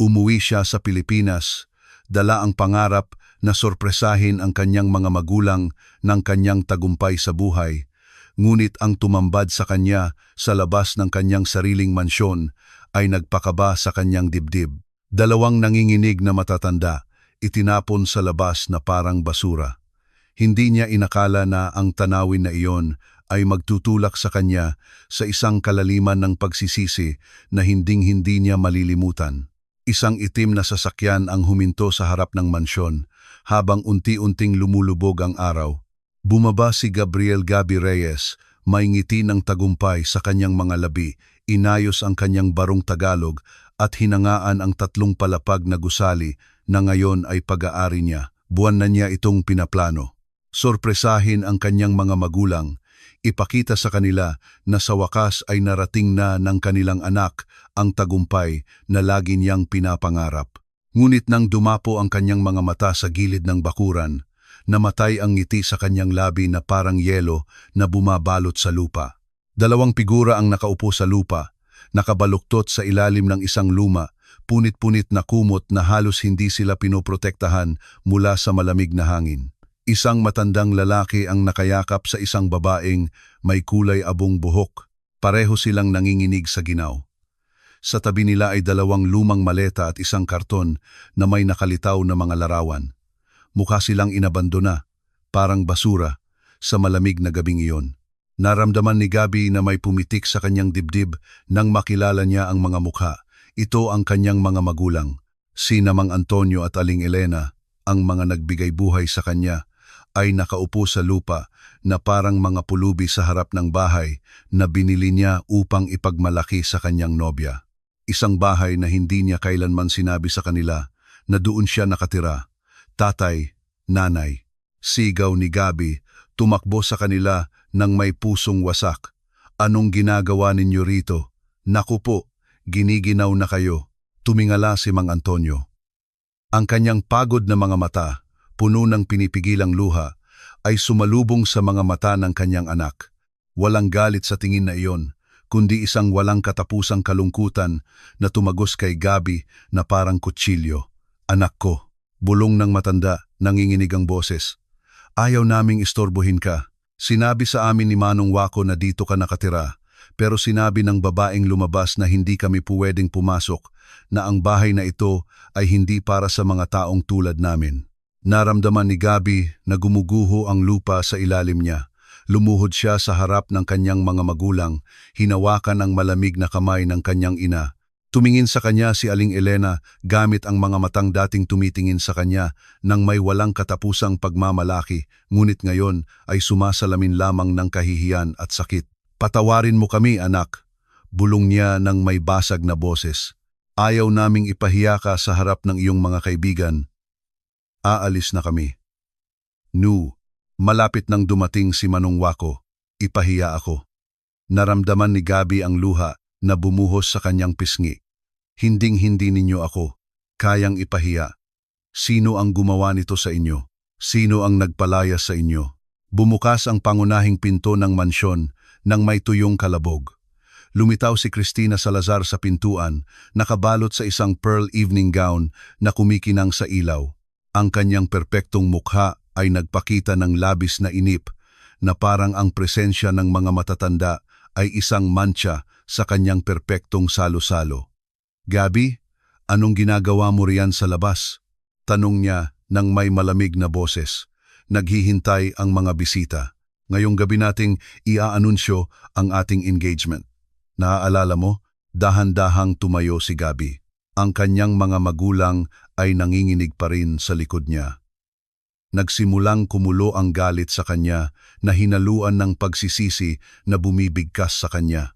Umuwi siya sa Pilipinas, dala ang pangarap na sorpresahin ang kanyang mga magulang ng kanyang tagumpay sa buhay. Ngunit ang tumambad sa kanya sa labas ng kanyang sariling mansyon ay nagpakaba sa kanyang dibdib. Dalawang nanginginig na matatanda, itinapon sa labas na parang basura. Hindi niya inakala na ang tanawin na iyon ay magtutulak sa kanya sa isang kalaliman ng pagsisisi na hinding-hindi niya malilimutan. Isang itim na sasakyan ang huminto sa harap ng mansyon habang unti-unting lumulubog ang araw. Bumaba si Gabriel Gabi Reyes, may ngiti ng tagumpay sa kanyang mga labi, inayos ang kanyang barong Tagalog at hinangaan ang 3 palapag na gusali na ngayon ay pag-aari niya. Buwan na niya itong pinaplano. Sorpresahin ang kanyang mga magulang, ipakita sa kanila na sa wakas ay narating na ng kanilang anak ang tagumpay na lagi niyang pinapangarap. Ngunit nang dumapo ang kanyang mga mata sa gilid ng bakuran, namatay ang ngiti sa kanyang labi na parang yelo na bumabalot sa lupa. 2 figura ang nakaupo sa lupa, nakabaluktot sa ilalim ng isang luma, punit-punit na kumot na halos hindi sila pinoprotektahan mula sa malamig na hangin. Isang matandang lalaki ang nakayakap sa isang babaeng may kulay abong buhok. Pareho silang nanginginig sa ginaw. Sa tabi nila ay 2 lumang maleta at isang karton na may nakalitaw na mga larawan. Mukha silang inabandona, parang basura, sa malamig na gabing iyon. Naramdaman ni Gabi na may pumitik sa kanyang dibdib nang makilala niya ang mga mukha. Ito ang kanyang mga magulang, sina Mang Antonio at Aling Elena, ang mga nagbigay buhay sa kanya, ay nakaupo sa lupa na parang mga pulubi sa harap ng bahay na binili niya upang ipagmalaki sa kanyang nobya. Isang bahay na hindi niya kailanman sinabi sa kanila na doon siya nakatira. Tatay, nanay, sigaw ni Gabi, tumakbo sa kanila nang may pusong wasak. Anong ginagawa ninyo rito? Naku po, giniginaw na kayo. Tumingala si Mang Antonio. Ang kanyang pagod na mga mata, puno ng pinipigilang luha, ay sumalubong sa mga mata ng kanyang anak. Walang galit sa tingin na iyon, kundi isang walang katapusang kalungkutan na tumagos kay Gabi na parang kutsilyo. Anak ko, bulong ng matanda, nanginginig ang boses. Ayaw naming istorbohin ka. Sinabi sa amin ni Manong Wako na dito ka nakatira, pero sinabi ng babaeng lumabas na hindi kami puwedeng pumasok, na ang bahay na ito ay hindi para sa mga taong tulad namin. Naramdaman ni Gabi na gumuguho ang lupa sa ilalim niya. Lumuhod siya sa harap ng kanyang mga magulang, hinawakan ang malamig na kamay ng kanyang ina. Tumingin sa kanya si Aling Elena gamit ang mga matang dating tumitingin sa kanya nang may walang katapusang pagmamalaki, ngunit ngayon ay sumasalamin lamang ng kahihiyan at sakit. Patawarin mo kami, anak, bulong niya ng may basag na boses. Ayaw naming ipahiya ka sa harap ng iyong mga kaibigan. Aalis na kami. Malapit nang dumating si Manong Wako, ipahiya ako. Naramdaman ni Gabi ang luha na bumuhos sa kanyang pisngi. Hinding-hindi ninyo ako kayang ipahiya. Sino ang gumawa nito sa inyo? Sino ang nagpalayas sa inyo? Bumukas ang pangunahing pinto ng mansyon nang may tuyong kalabog. Lumitaw si Cristina Salazar sa pintuan, nakabalot sa isang pearl evening gown na kumikinang sa ilaw. Ang kanyang perpektong mukha ay nagpakita ng labis na inip na parang ang presensya ng mga matatanda ay isang mantsa sa kanyang perpektong salo-salo. Gabi, anong ginagawa mo riyan sa labas? Tanong niya ng may malamig na boses. Naghihintay ang mga bisita. Ngayong gabi nating iaanunsyo ang ating engagement. Naaalala mo, dahan-dahang tumayo si Gabi. Ang kanyang mga magulang ay nanginginig pa rin sa likod niya. Nagsimulang kumulo ang galit sa kanya na hinaluan ng pagsisisi na bumibigkas sa kanya.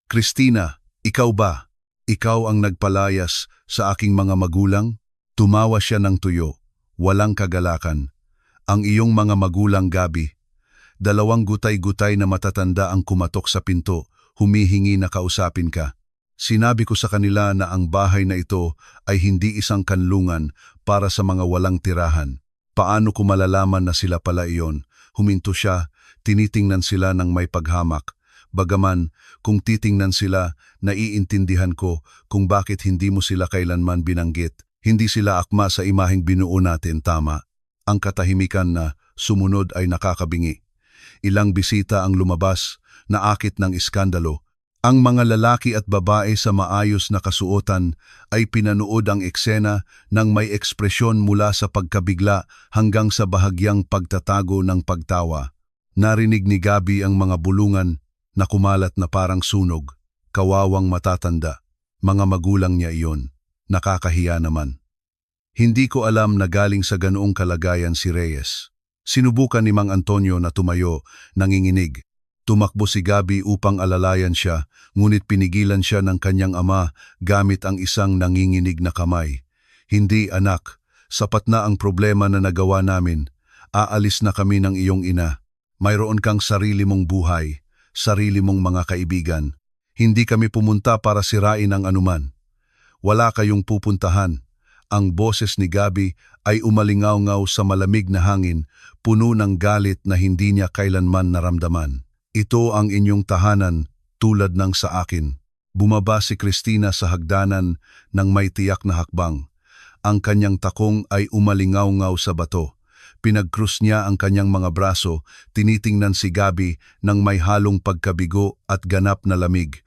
Cristina, ikaw ba? Ikaw ang nagpalayas sa aking mga magulang? Tumawa siya ng tuyo, walang kagalakan. Ang iyong mga magulang, Gabi. 2 gutay-gutay na matatanda ang kumatok sa pinto, humihingi na kausapin ka. Sinabi ko sa kanila na ang bahay na ito ay hindi isang kanlungan para sa mga walang tirahan. Paano ko malalaman na sila pala iyon? Huminto siya, tinitingnan sila ng may paghamak. Bagaman, kung titingnan sila, naiintindihan ko kung bakit hindi mo sila kailanman binanggit. Hindi sila akma sa imaheng binuo natin, tama. Ang katahimikan na sumunod ay nakakabingi. Ilang bisita ang lumabas, naakit ng iskandalo. Ang mga lalaki at babae sa maayos na kasuotan ay pinanood ang eksena ng may ekspresyon mula sa pagkabigla hanggang sa bahagyang pagtatago ng pagtawa. Narinig ni Gabi ang mga bulungan na kumalat na parang sunog. Kawawang matatanda. Mga magulang niya iyon. Nakakahiya naman. Hindi ko alam na galing sa ganoong kalagayan si Reyes. Sinubukan ni Mang Antonio na tumayo, nanginginig. Tumakbo si Gabi upang alalayan siya, ngunit pinigilan siya ng kanyang ama gamit ang isang nanginginig na kamay. Hindi, anak. Sapat na ang problema na nagawa namin. Aalis na kami ng iyong ina. Mayroon kang sarili mong buhay, sarili mong mga kaibigan. Hindi kami pumunta para sirain ang anuman. Wala kayong pupuntahan. Ang boses ni Gabi ay umalingaw-ngaw sa malamig na hangin, puno ng galit na hindi niya kailanman naramdaman. Ito ang inyong tahanan, tulad ng sa akin. Bumaba si Cristina sa hagdanan ng may tiyak na hakbang. Ang kanyang takong ay umalingaw-ngaw sa bato. Pinagkrus niya ang kanyang mga braso, tinitingnan si Gabi ng may halong pagkabigo at ganap na lamig.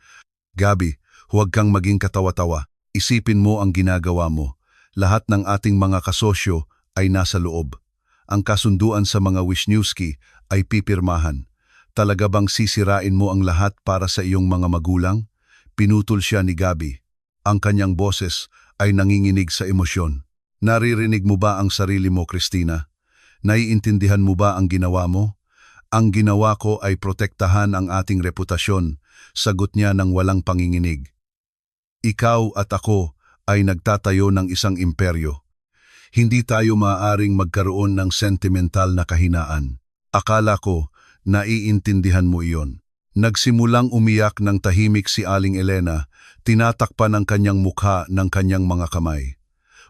Gabi, huwag kang maging katawa-tawa. Isipin mo ang ginagawa mo. Lahat ng ating mga kasosyo ay nasa loob. Ang kasunduan sa mga Wisniewski ay pipirmahan. Talaga bang sisirain mo ang lahat para sa iyong mga magulang? Pinutol siya ni Gabi. Ang kanyang boses ay nanginginig sa emosyon. Naririnig mo ba ang sarili mo, Cristina? Naiintindihan mo ba ang ginawa mo? Ang ginawa ko ay protektahan ang ating reputasyon, sagot niya ng walang panginginig. Ikaw at ako ay nagtatayo ng isang imperyo. Hindi tayo maaaring magkaroon ng sentimental na kahinaan. Akala ko, naiintindihan mo iyon. Nagsimulang umiyak ng tahimik si Aling Elena, tinatakpan ang kanyang mukha ng kanyang mga kamay.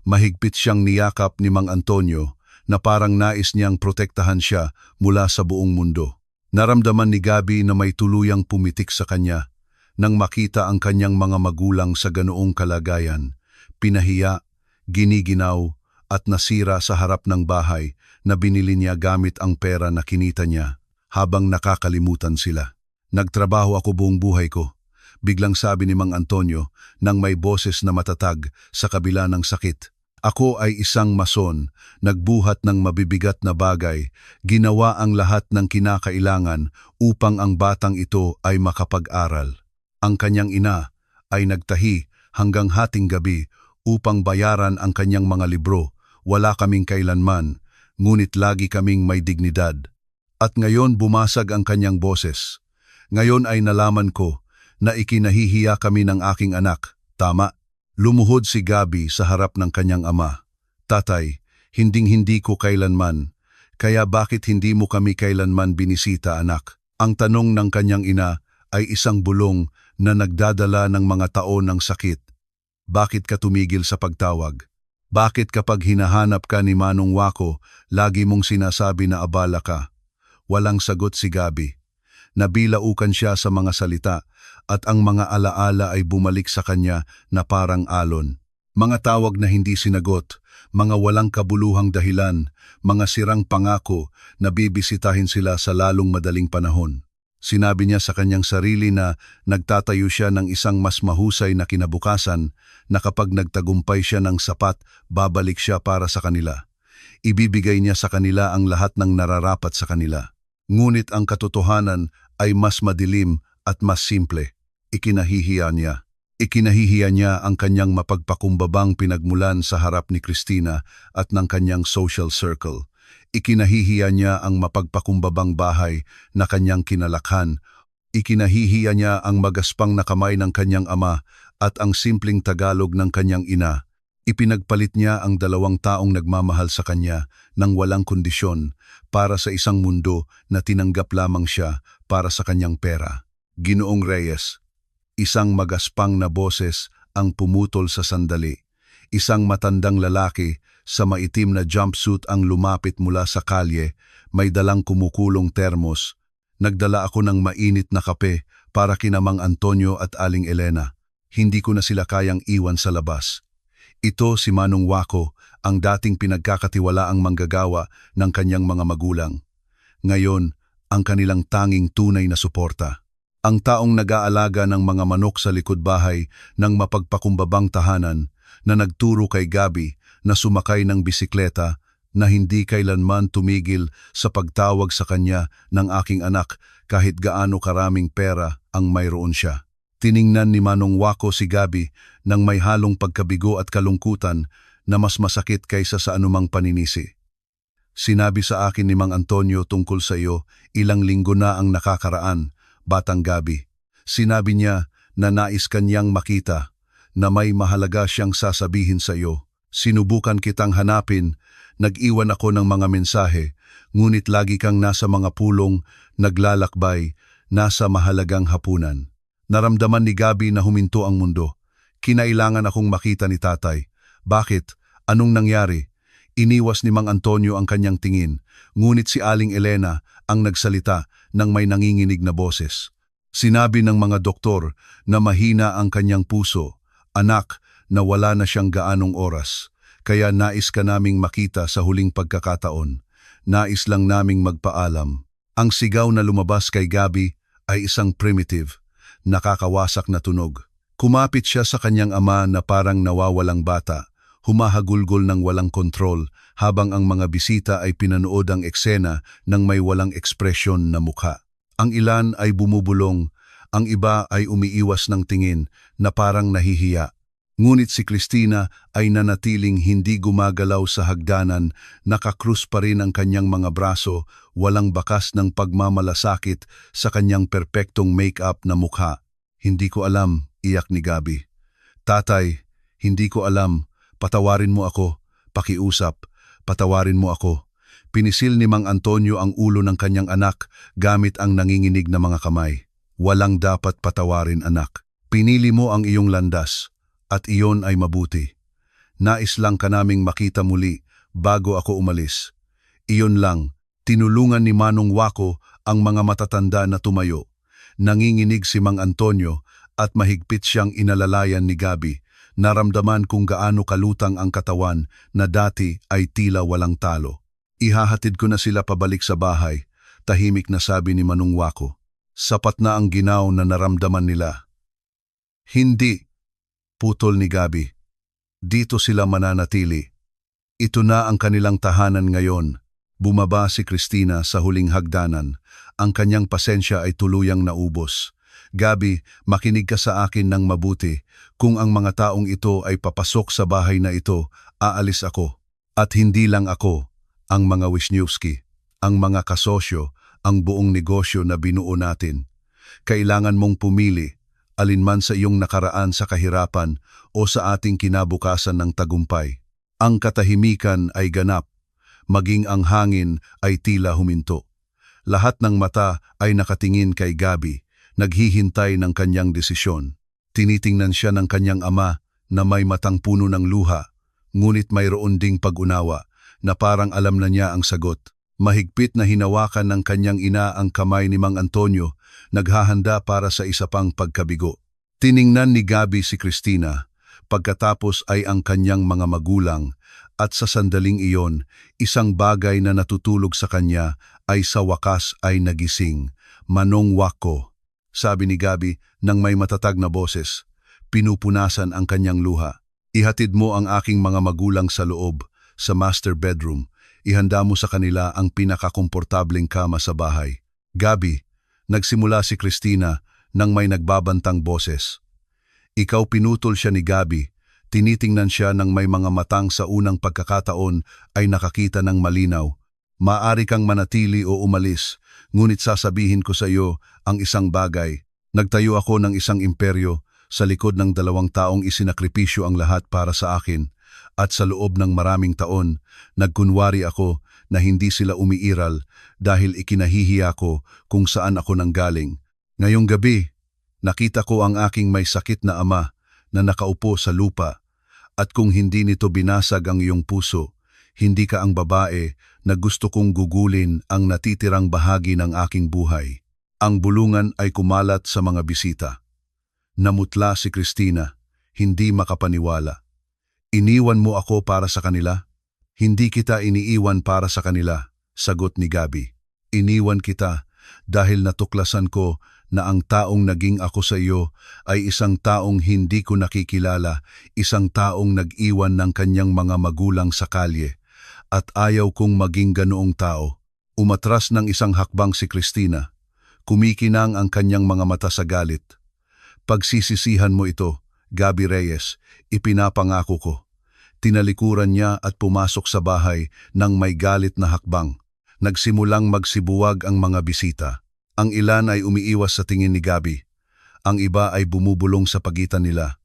Mahigpit siyang niyakap ni Mang Antonio na parang nais niyang protektahan siya mula sa buong mundo. Naramdaman ni Gabi na may tuluyang pumitik sa kanya nang makita ang kanyang mga magulang sa ganoong kalagayan. Pinahiya, giniginaw at nasira sa harap ng bahay na binili niya gamit ang pera na kinita niya. Habang nakakalimutan sila. Nagtrabaho ako buong buhay ko. Biglang sabi ni Mang Antonio nang may boses na matatag sa kabila ng sakit. Ako ay isang mason, nagbuhat ng mabibigat na bagay, ginawa ang lahat ng kinakailangan upang ang batang ito ay makapag-aral. Ang kanyang ina ay nagtahi hanggang hating gabi upang bayaran ang kanyang mga libro. Wala kaming kailanman, ngunit lagi kaming may dignidad. At ngayon bumasag ang kanyang boses. Ngayon ay nalaman ko na ikinahihiya kami ng aking anak. Tama. Lumuhod si Gabi sa harap ng kanyang ama. Tatay, hinding-hindi ko kailanman. Kaya bakit hindi mo kami kailanman binisita, anak? Ang tanong ng kanyang ina ay isang bulong na nagdadala ng mga taon ng sakit. Bakit ka tumigil sa pagtawag? Bakit kapag hinahanap ka ni Manong Wako, lagi mong sinasabi na abala ka? Walang sagot si Gabi. Nabilaukan siya sa mga salita at ang mga alaala ay bumalik sa kanya na parang alon. Mga tawag na hindi sinagot, mga walang kabuluhang dahilan, mga sirang pangako na bibisitahin sila sa lalong madaling panahon. Sinabi niya sa kanyang sarili na nagtatayo siya ng isang mas mahusay na kinabukasan na kapag nagtagumpay siya ng sapat, babalik siya para sa kanila. Ibibigay niya sa kanila ang lahat ng nararapat sa kanila. Ngunit ang katotohanan ay mas madilim at mas simple. Ikinahihiya niya. Ikinahihiya niya ang kanyang mapagpakumbabang pinagmulan sa harap ni Cristina at ng kanyang social circle. Ikinahihiya niya ang mapagpakumbabang bahay na kanyang kinalakhan. Ikinahihiya niya ang magaspang na kamay ng kanyang ama at ang simpleng Tagalog ng kanyang ina. Ipinagpalit niya ang 2 taong nagmamahal sa kanya ng walang kondisyon para sa isang mundo na tinanggap lamang siya para sa kanyang pera. Ginoong Reyes, isang magaspang na boses ang pumutol sa sandali. Isang matandang lalaki sa maitim na jumpsuit ang lumapit mula sa kalye, may dalang kumukulong termos. Nagdala ako ng mainit na kape para kina Mang Antonio at Aling Elena. Hindi ko na sila kayang iwan sa labas. Ito si Manong Wako, ang dating pinagkakatiwalaang manggagawa ng kanyang mga magulang. Ngayon, ang kanilang tanging tunay na suporta. Ang taong nag-aalaga ng mga manok sa likod bahay ng mapagpakumbabang tahanan na nagturo kay Gabi na sumakay ng bisikleta na hindi kailanman tumigil sa pagtawag sa kanya ng aking anak kahit gaano karaming pera ang mayroon siya. Tiningnan ni Manong Wako si Gabi ng may halong pagkabigo at kalungkutan na mas masakit kaysa sa anumang paninisi. Sinabi sa akin ni Mang Antonio tungkol sa iyo, ilang linggo na ang nakakaraan, Batang Gabi. Sinabi niya na nais kanyang makita, na may mahalaga siyang sasabihin sa iyo. Sinubukan kitang hanapin, nag-iwan ako ng mga mensahe, ngunit lagi kang nasa mga pulong, naglalakbay, nasa mahalagang hapunan. Naramdaman ni Gabi na huminto ang mundo. Kinailangan akong makita ni tatay. Bakit? Anong nangyari? Iniwas ni Mang Antonio ang kanyang tingin, ngunit si Aling Elena ang nagsalita ng may nanginginig na boses. Sinabi ng mga doktor na mahina ang kanyang puso, anak, na wala na siyang gaanong oras. Kaya nais ka naming makita sa huling pagkakataon. Nais lang naming magpaalam. Ang sigaw na lumabas kay Gabi ay isang primitive, nakakawasak na tunog. Kumapit siya sa kanyang ama na parang nawawalang bata, humahagulgol ng walang kontrol habang ang mga bisita ay pinanood ang eksena ng may walang ekspresyon na mukha. Ang ilan ay bumubulong, ang iba ay umiiwas ng tingin na parang nahihiya. Ngunit si Cristina ay nanatiling hindi gumagalaw sa hagdanan, nakakrus pa rin ang kanyang mga braso, walang bakas ng pagmamalasakit sa kanyang perpektong make-up na mukha. Hindi ko alam, iyak ni Gabi. Tatay, hindi ko alam, patawarin mo ako, pakiusap, patawarin mo ako. Pinisil ni Mang Antonio ang ulo ng kanyang anak gamit ang nanginginig na mga kamay. Walang dapat patawarin, anak. Pinili mo ang iyong landas, at iyon ay mabuti. Nais lang ka naming makita muli bago ako umalis. Iyon lang, tinulungan ni Manong Wako ang mga matatanda na tumayo. Nanginginig si Mang Antonio at mahigpit siyang inalalayan ni Gabi. Naramdaman kung gaano kalutang ang katawan na dati ay tila walang talo. Ihahatid ko na sila pabalik sa bahay, tahimik na sabi ni Manong Wako. Sapat na ang ginaw na naramdaman nila. Hindi, putol ni Gabi. Dito sila mananatili. Ito na ang kanilang tahanan ngayon. Bumaba si Cristina sa huling hagdanan. Ang kanyang pasensya ay tuluyang naubos. Gabi, makinig ka sa akin ng mabuti. Kung ang mga taong ito ay papasok sa bahay na ito, aalis ako. At hindi lang ako. Ang mga Wisniewski, ang mga kasosyo, ang buong negosyo na binuo natin. Kailangan mong pumili, alinman sa iyong nakaraan sa kahirapan o sa ating kinabukasan ng tagumpay. Ang katahimikan ay ganap, maging ang hangin ay tila huminto. Lahat ng mata ay nakatingin kay Gabi, naghihintay ng kanyang desisyon. Tinitingnan siya ng kanyang ama na may matang puno ng luha, ngunit mayroon ding pag-unawa, na parang alam na niya ang sagot. Mahigpit na hinawakan ng kanyang ina ang kamay ni Mang Antonio, naghahanda para sa isa pang pagkabigo. Tiningnan ni Gabi si Cristina, pagkatapos ay ang kanyang mga magulang, at sa sandaling iyon, isang bagay na natutulog sa kanya ay sa wakas ay nagising. Manong Wako, sabi ni Gabi nang may matatag na boses, pinupunasan ang kanyang luha. Ihatid mo ang aking mga magulang sa loob, sa master bedroom. Ihanda mo sa kanila ang pinakakomportableng kama sa bahay. Gabi, nagsimula si Cristina nang may nagbabantang boses. Ikaw, pinutol siya ni Gabi. Tinitingnan siya ng may mga matang sa unang pagkakataon ay nakakita ng malinaw. Maaari kang manatili o umalis, ngunit sasabihin ko sa iyo ang isang bagay. Nagtayo ako ng isang imperyo, sa likod ng 2 taong isinakripisyo ang lahat para sa akin. At sa loob ng maraming taon, nagkunwari ako na hindi sila umiiral dahil ikinahihiya ko kung saan ako nanggaling. Ngayong gabi, nakita ko ang aking may sakit na ama na nakaupo sa lupa, at kung hindi nito binasag ang iyong puso, hindi ka ang babae na gusto kong gugulin ang natitirang bahagi ng aking buhay. Ang bulungan ay kumalat sa mga bisita. Namutla si Christina, hindi makapaniwala. Iniwan mo ako para sa kanila? Hindi kita iniiwan para sa kanila, sagot ni Gabby. Iniwan kita dahil natuklasan ko na ang taong naging ako sa iyo ay isang taong hindi ko nakikilala, isang taong nag-iwan ng kanyang mga magulang sa kalye. At ayaw kong maging ganoong tao. Umatras ng isang hakbang si Christina. Kumikinang ang kanyang mga mata sa galit. Pagsisisihan mo ito, Gabby Reyes, ipinapangako ko. Tinalikuran niya at pumasok sa bahay ng may galit na hakbang. Nagsimulang magsibuwag ang mga bisita. Ang ilan ay umiiwas sa tingin ni Gabby. Ang iba ay bumubulong sa pagitan nila.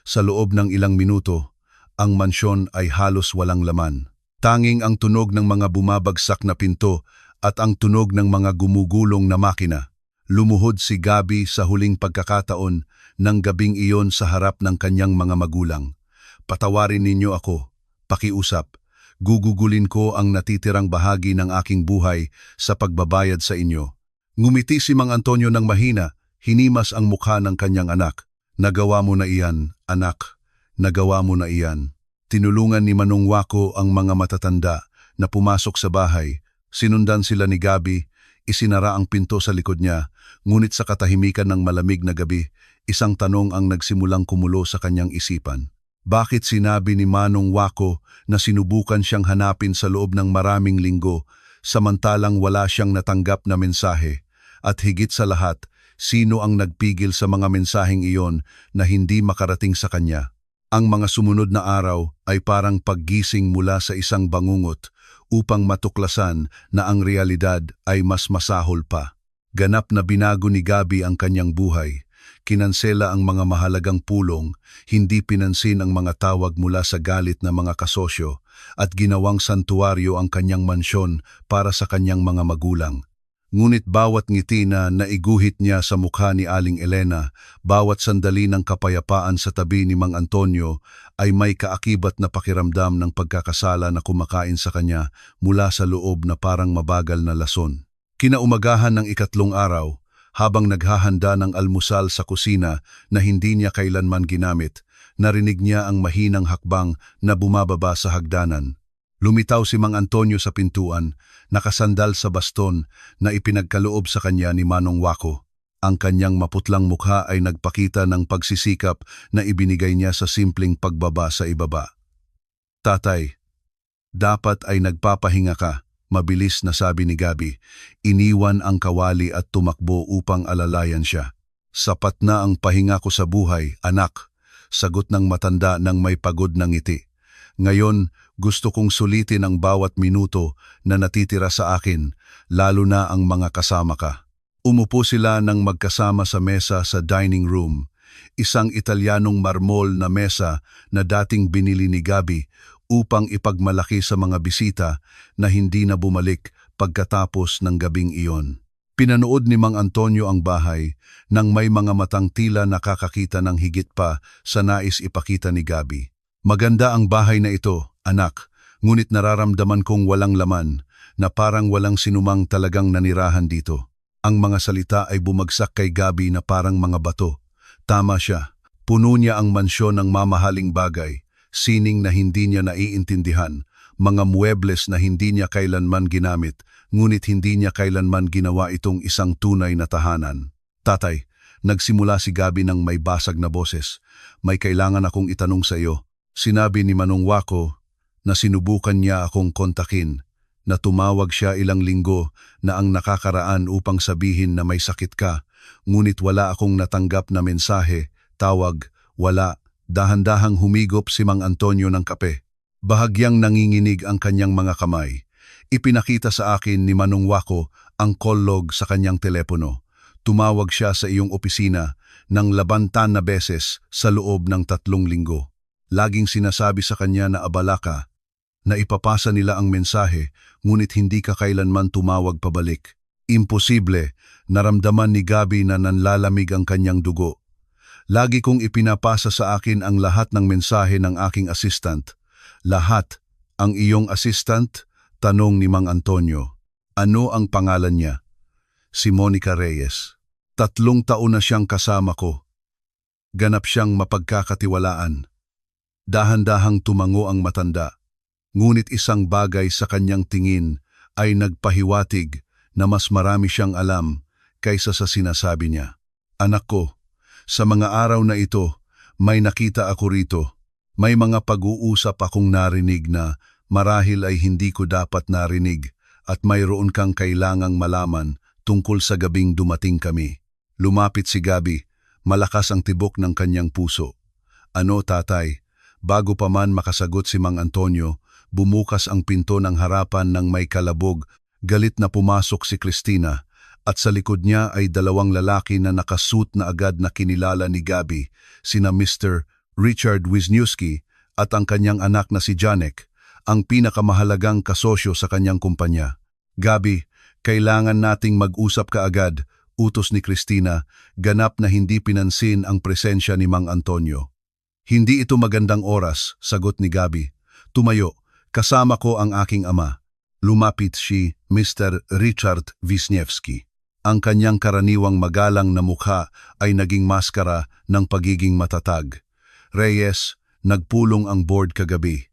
Sa loob ng ilang minuto, ang mansyon ay halos walang laman. Tanging ang tunog ng mga bumabagsak na pinto at ang tunog ng mga gumugulong na makina. Lumuhod si Gabby sa huling pagkakataon ng gabing iyon sa harap ng kanyang mga magulang. Patawarin ninyo ako, pakiusap. Gugugulin ko ang natitirang bahagi ng aking buhay sa pagbabayad sa inyo. Ngumiti si Mang Antonio ng mahina, hinimas ang mukha ng kanyang anak. Nagawa mo na iyan, anak. Nagawa mo na iyan. Tinulungan ni Manong Wako ang mga matatanda na pumasok sa bahay. Sinundan sila ni Gabby, isinara ang pinto sa likod niya, ngunit sa katahimikan ng malamig na gabi, isang tanong ang nagsimulang kumulo sa kanyang isipan. Bakit sinabi ni Manong Wako na sinubukan siyang hanapin sa loob ng maraming linggo, samantalang wala siyang natanggap na mensahe? At higit sa lahat, sino ang nagpigil sa mga mensaheng iyon na hindi makarating sa kanya? Ang mga sumunod na araw ay parang paggising mula sa isang bangungot upang matuklasan na ang realidad ay mas masahol pa. Ganap na binago ni Gabby ang kanyang buhay. Kinansela ang mga mahalagang pulong, hindi pinansin ang mga tawag mula sa galit na mga kasosyo, at ginawang santuaryo ang kanyang mansyon para sa kanyang mga magulang. Ngunit bawat ngiti na naiguhit niya sa mukha ni Aling Elena, bawat sandali ng kapayapaan sa tabi ni Mang Antonio ay may kaakibat na pakiramdam ng pagkakasala na kumakain sa kanya mula sa loob na parang mabagal na lason. Kinaumagahan ng ikatlong araw, habang naghahanda ng almusal sa kusina na hindi niya kailanman ginamit, narinig niya ang mahinang hakbang na bumababa sa hagdanan. Lumitaw si Mang Antonio sa pintuan, nakasandal sa baston na ipinagkaloob sa kanya ni Manong Wako. Ang kanyang maputlang mukha ay nagpakita ng pagsisikap na ibinigay niya sa simpleng pagbaba sa ibaba. Tatay, dapat ay nagpapahinga ka, mabilis na sabi ni Gabby. Iniwan ang kawali at tumakbo upang alalayan siya. Sapat na ang pahinga ko sa buhay, anak, sagot ng matanda ng may pagod na ngiti. Ngayon, gusto kong sulitin ang bawat minuto na natitira sa akin, lalo na ang mga kasama ka. Umupo sila ng magkasama sa mesa sa dining room, isang Italianong marmol na mesa na dating binili ni Gabby upang ipagmalaki sa mga bisita na hindi na bumalik pagkatapos ng gabing iyon. Pinanood ni Mang Antonio ang bahay nang may mga matang tila nakakakita ng higit pa sa nais ipakita ni Gabby. Maganda ang bahay na ito, anak, ngunit nararamdaman kong walang laman, na parang walang sinumang talagang nanirahan dito. Ang mga salita ay bumagsak kay Gabby na parang mga bato. Tama siya, puno niya ang mansyon ng mamahaling bagay, sining na hindi niya naiintindihan, mga muebles na hindi niya kailanman ginamit, ngunit hindi niya kailanman ginawa itong isang tunay na tahanan. Tatay, nagsimula si Gabby ng may basag na boses. May kailangan akong itanong sa iyo. Sinabi ni Manong Wako na sinubukan niya akong kontakin, na tumawag siya ilang linggo na ang nakakaraan upang sabihin na may sakit ka, ngunit wala akong natanggap na mensahe, tawag, wala. Dahan-dahang humigop si Mang Antonio ng kape. Bahagyang nanginginig ang kanyang mga kamay. Ipinakita sa akin ni Manong Wako ang call log sa kanyang telepono. Tumawag siya sa iyong opisina ng labantan na beses sa loob ng 3 linggo. Laging sinasabi sa kanya na abala ka, na ipapasa nila ang mensahe, ngunit hindi ka kailanman tumawag pabalik. Imposible, naramdaman ni Gabby na nanlalamig ang kanyang dugo. Lagi kong ipinapasa sa akin ang lahat ng mensahe ng aking assistant. Lahat. Ang iyong assistant? Tanong ni Mang Antonio. Ano ang pangalan niya? si Monica Reyes. 3 taon na siyang kasama ko. Ganap siyang mapagkakatiwalaan. Dahan-dahang tumango ang matanda. Ngunit isang bagay sa kanyang tingin ay nagpahiwatig na mas marami siyang alam kaysa sa sinasabi niya. Anak ko, sa mga araw na ito, may nakita ako rito. May mga pag-uusap akong narinig na marahil ay hindi ko dapat narinig at mayroon kang kailangang malaman tungkol sa gabing dumating kami. Lumapit si Gabi, malakas ang tibok ng kanyang puso. Ano tatay? Bago pa man makasagot si Mang Antonio, bumukas ang pinto ng harapan ng may kalabog, galit na pumasok si Cristina, at sa likod niya ay 2 lalaki na nakasuit na agad na kinilala ni Gabi, sina Mr. Richard Wisniewski at ang kanyang anak na si Janek, ang pinakamahalagang kasosyo sa kanyang kumpanya. Gabi, kailangan nating mag-usap kaagad, utos ni Cristina, ganap na hindi pinansin ang presensya ni Mang Antonio. Hindi ito magandang oras, sagot ni Gabi. Tumayo, kasama ko ang aking ama. Lumapit si Mr. Richard Wisniewski. Ang kanyang karaniwang magalang na mukha ay naging maskara ng pagiging matatag. Reyes, nagpulong ang board kagabi.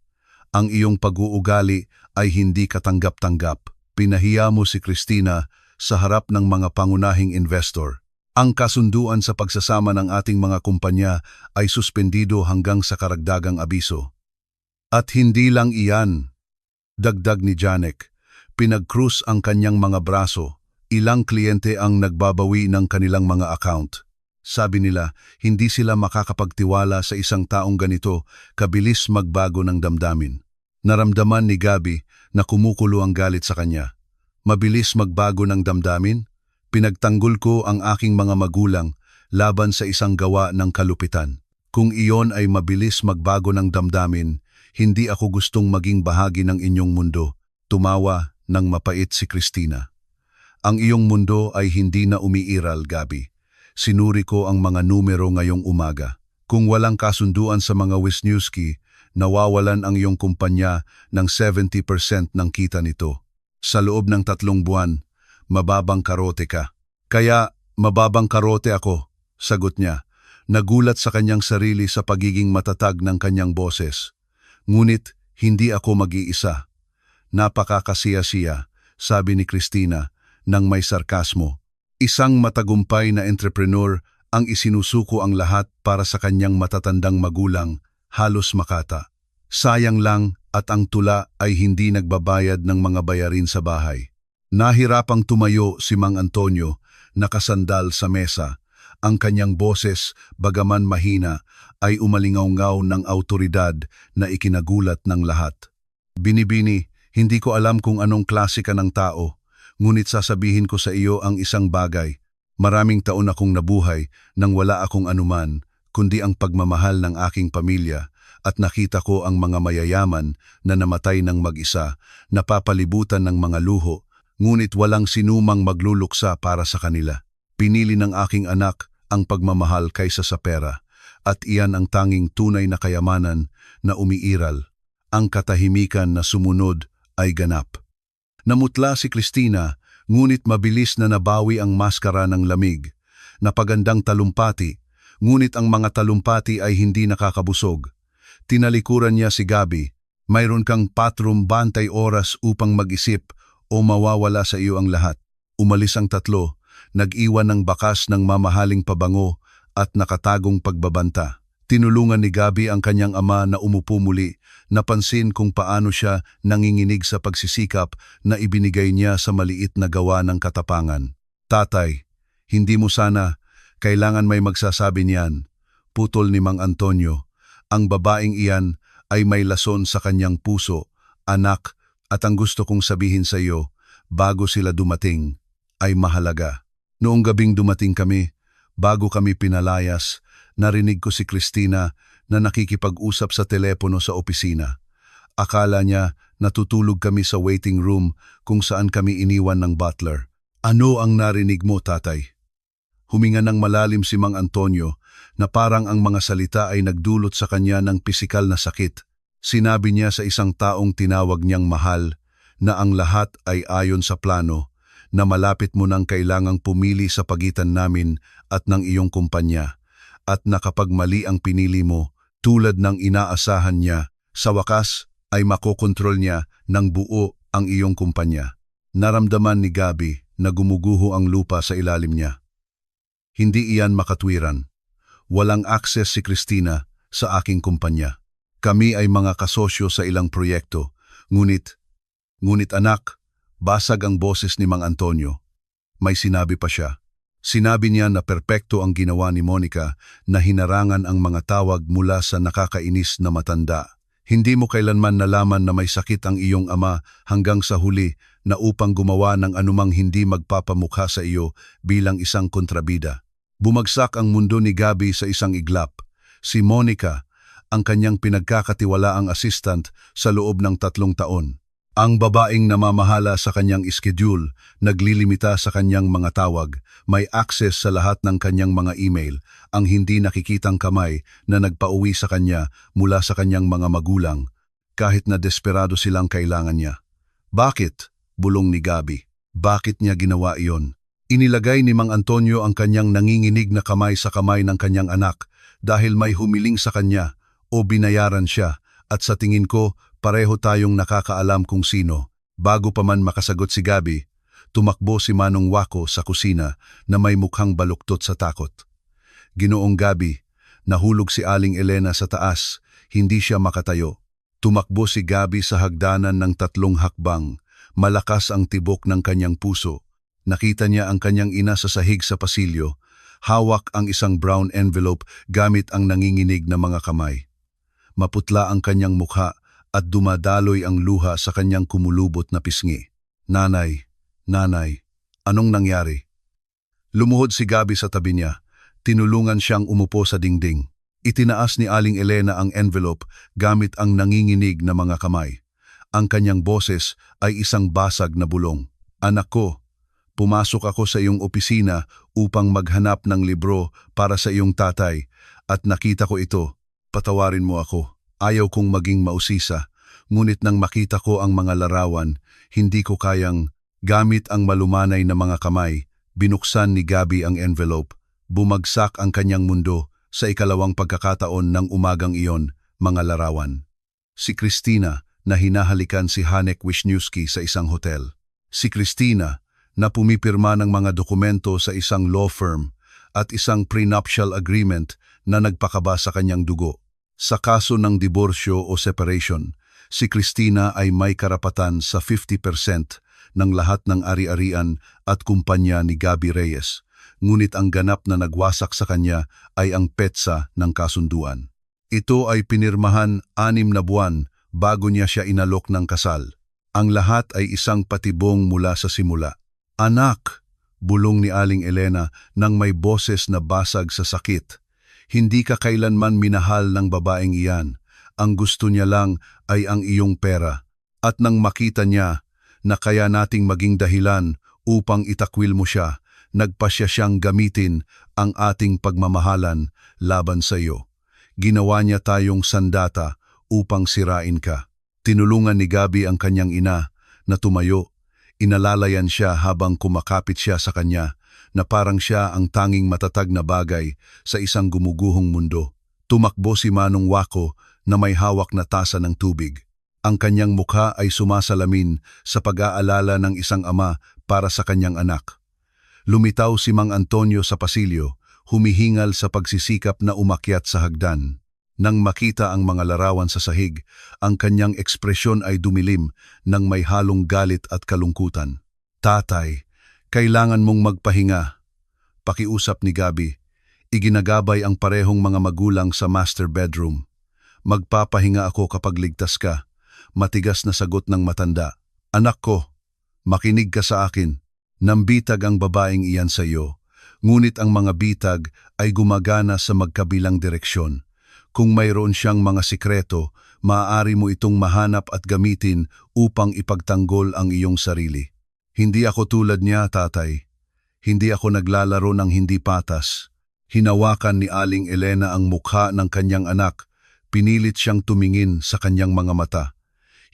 Ang iyong pag-uugali ay hindi katanggap-tanggap. Pinahiya mo si Cristina sa harap ng mga pangunahing investor. Ang kasunduan sa pagsasama ng ating mga kumpanya ay suspendido hanggang sa karagdagang abiso. At hindi lang iyan, dagdag ni Janek, pinag-cruise ang kanyang mga braso. Ilang kliyente ang nagbabawi ng kanilang mga account. Sabi nila, hindi sila makakapagtiwala sa isang taong ganito, kabilis magbago ng damdamin. Naramdaman ni Gabi na kumukulo ang galit sa kanya. Mabilis magbago ng damdamin? Pinagtanggol ko ang aking mga magulang laban sa isang gawa ng kalupitan. Kung iyon ay mabilis magbago ng damdamin, hindi ako gustong maging bahagi ng inyong mundo. Tumawa ng mapait si Cristina. Ang iyong mundo ay hindi na umiiral, Gabi. Sinuri ko ang mga numero ngayong umaga. Kung walang kasunduan sa mga Wisniewski, nawawalan ang iyong kumpanya ng 70% ng kita nito. Sa loob ng 3 buwan, mababang karote ka. Kaya mababang karote ako, sagot niya. Nagulat sa kanyang sarili sa pagiging matatag ng kanyang boses. Ngunit hindi ako mag-iisa. Napakakasiya-siya, sabi ni Cristina, nang may sarkasmo. Isang matagumpay na entrepreneur ang isinusuko ang lahat para sa kanyang matatandang magulang, halos makata. Sayang lang at ang tula ay hindi nagbabayad ng mga bayarin sa bahay. Nahirapang tumayo si Mang Antonio, nakasandal sa mesa. Ang kanyang boses, bagaman mahina, ay umalingaw-ngaw ng autoridad na ikinagulat ng lahat. Binibini, hindi ko alam kung anong klase ka ng tao. Ngunit sasabihin ko sa iyo ang isang bagay. Maraming taon akong nabuhay nang wala akong anuman, kundi ang pagmamahal ng aking pamilya, at nakita ko ang mga mayayaman na namatay ng mag-isa, napapalibutan ng mga luho, ngunit walang sinumang magluluksa para sa kanila. Pinili ng aking anak ang pagmamahal kaysa sa pera, at iyan ang tanging tunay na kayamanan na umiiral. Ang katahimikan na sumunod ay ganap. Namutla si Cristina, ngunit mabilis na nabawi ang maskara ng lamig. Napagandang talumpati, ngunit ang mga talumpati ay hindi nakakabusog. Tinalikuran niya si Gabi, mayroon kang patrum bantay oras upang mag-isip o mawawala sa iyo ang lahat. Umalis ang 3, nag-iwan ng bakas ng mamahaling pabango at nakatagong pagbabanta. Tinulungan ni Gabi ang kanyang ama na umupo muli, napansin kung paano siya nanginginig sa pagsisikap na ibinigay niya sa maliit na gawa ng katapangan. Tatay, hindi mo sana, kailangan may magsasabi niyan, putol ni Mang Antonio. Ang babaeng iyan ay may lason sa kanyang puso, anak, at ang gusto kong sabihin sa iyo, bago sila dumating, ay mahalaga. Noong gabing dumating kami, bago kami pinalayas, narinig ko si Cristina na nakikipag-usap sa telepono sa opisina. Akala niya natutulog kami sa waiting room kung saan kami iniwan ng butler. Ano ang narinig mo, tatay? Huminga ng malalim si Mang Antonio na parang ang mga salita ay nagdulot sa kanya ng pisikal na sakit. Sinabi niya sa isang taong tinawag niyang mahal na ang lahat ay ayon sa plano, na malapit mo nang kailangang pumili sa pagitan namin at ng iyong kumpanya, at na kapag mali ang pinili mo, tulad ng inaasahan niya, sa wakas ay makokontrol niya ng buo ang iyong kumpanya. Naramdaman ni Gabby na gumuguho ang lupa sa ilalim niya. Hindi iyan makatwiran. Walang access si Christina sa aking kumpanya. Kami ay mga kasosyo sa ilang proyekto, ngunit anak, basag ang boses ni Mang Antonio. May sinabi pa siya. Sinabi niya na perpekto ang ginawa ni Monica na hinarangan ang mga tawag mula sa nakakainis na matanda. Hindi mo kailanman nalaman na may sakit ang iyong ama hanggang sa huli na upang gumawa ng anumang hindi magpapamukha sa iyo bilang isang kontrabida. Bumagsak ang mundo ni Gabby sa isang iglap. Si Monica, ang kanyang pinagkakatiwalaang assistant sa loob ng 3 taon. Ang babaeng namamahala sa kanyang schedule, naglilimita sa kanyang mga tawag, may access sa lahat ng kanyang mga email, ang hindi nakikitang kamay na nagpauwi sa kanya mula sa kanyang mga magulang, kahit na desperado silang kailangan niya. Bakit? Bulong ni Gabby. Bakit niya ginawa iyon? Inilagay ni Mang Antonio ang kanyang nanginginig na kamay sa kamay ng kanyang anak dahil may humiling sa kanya o binayaran siya, at sa tingin ko, pareho tayong nakakaalam kung sino. Bago pa man makasagot si Gabby, tumakbo si Manong Wako sa kusina na may mukhang baluktot sa takot. Ginoong Gabby, nahulog si Aling Elena sa taas, hindi siya makatayo. Tumakbo si Gabby sa hagdanan ng 3 hakbang, malakas ang tibok ng kanyang puso. Nakita niya ang kanyang ina sa sahig sa pasilyo, hawak ang isang brown envelope gamit ang nanginginig na mga kamay. Maputla ang kanyang mukha at dumadaloy ang luha sa kanyang kumulubot na pisngi. Nanay, anong nangyari? Lumuhod si Gabby sa tabi niya. Tinulungan siyang umupo sa dingding. Itinaas ni Aling Elena ang envelope gamit ang nanginginig na mga kamay. Ang kanyang boses ay isang basag na bulong. Anak ko, pumasok ako sa iyong opisina upang maghanap ng libro para sa iyong tatay at nakita ko ito. Patawarin mo ako. Ayaw kong maging mausisa, ngunit nang makita ko ang mga larawan, hindi ko kayang, gamit ang malumanay na mga kamay, binuksan ni Gabby ang envelope. Bumagsak ang kanyang mundo sa ikalawang pagkakataon ng umagang iyon, mga larawan. Si Christina na hinahalikan si Hanek Wisniewski sa isang hotel. Si Christina na pumipirma ng mga dokumento sa isang law firm at isang prenuptial agreement na nagpakaba sa kanyang dugo. Sa kaso ng diborsyo o separation, si Christina ay may karapatan sa 50% ng lahat ng ari-arian at kumpanya ni Gabby Reyes, ngunit ang ganap na nagwasak sa kanya ay ang petsa ng kasunduan. Ito ay pinirmahan 6 na buwan bago niya siya inalok ng kasal. Ang lahat ay isang patibong mula sa simula. Anak, bulong ni Aling Elena nang may boses na basag sa sakit. Hindi ka kailanman minahal ng babaeng iyan. Ang gusto niya lang ay ang iyong pera. At nang makita niya na kaya nating maging dahilan upang itakwil mo siya, nagpasya siyang gamitin ang ating pagmamahalan laban sa iyo. Ginawa niya tayong sandata upang sirain ka. Tinulungan ni Gabby ang kanyang ina na tumayo. Inalalayan siya habang kumakapit siya sa kanya, na parang siya ang tanging matatag na bagay sa isang gumuguhong mundo. Tumakbo si Manong Wako na may hawak na tasa ng tubig. Ang kanyang mukha ay sumasalamin sa pag-aalala ng isang ama para sa kanyang anak. Lumitaw si Mang Antonio sa pasilyo, humihingal sa pagsisikap na umakyat sa hagdan. Nang makita ang mga larawan sa sahig, ang kanyang ekspresyon ay dumilim ng may halong galit at kalungkutan. Tatay, kailangan mong magpahinga. Pakiusap ni Gabby. Iginagabay ang parehong mga magulang sa master bedroom. Magpapahinga ako kapag ligtas ka. Matigas na sagot ng matanda. Anak ko, makinig ka sa akin. Nambitag ang babaeng iyan sa iyo. Ngunit ang mga bitag ay gumagana sa magkabilang direksyon. Kung mayroon siyang mga sikreto, maaari mo itong mahanap at gamitin upang ipagtanggol ang iyong sarili. Hindi ako tulad niya, tatay. Hindi ako naglalaro ng hindi patas. Hinawakan ni Aling Elena ang mukha ng kanyang anak. Pinilit siyang tumingin sa kanyang mga mata.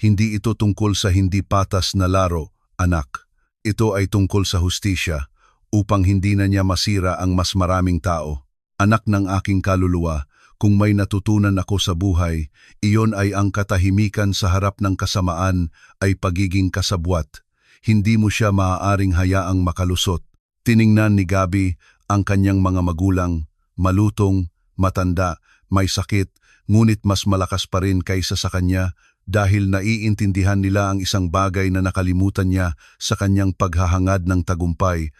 Hindi ito tungkol sa hindi patas na laro, anak. Ito ay tungkol sa hustisya, upang hindi na niya masira ang mas maraming tao. Anak ng aking kaluluwa, kung may natutunan ako sa buhay, iyon ay ang katahimikan sa harap ng kasamaan ay pagiging kasabwat. Hindi mo siya maaaring hayaang makalusot. Tiningnan ni Gabi ang kanyang mga magulang, malutong, matanda, may sakit, ngunit mas malakas pa rin kaysa sa kanya dahil naiintindihan nila ang isang bagay na nakalimutan niya sa kanyang paghahangad ng tagumpay,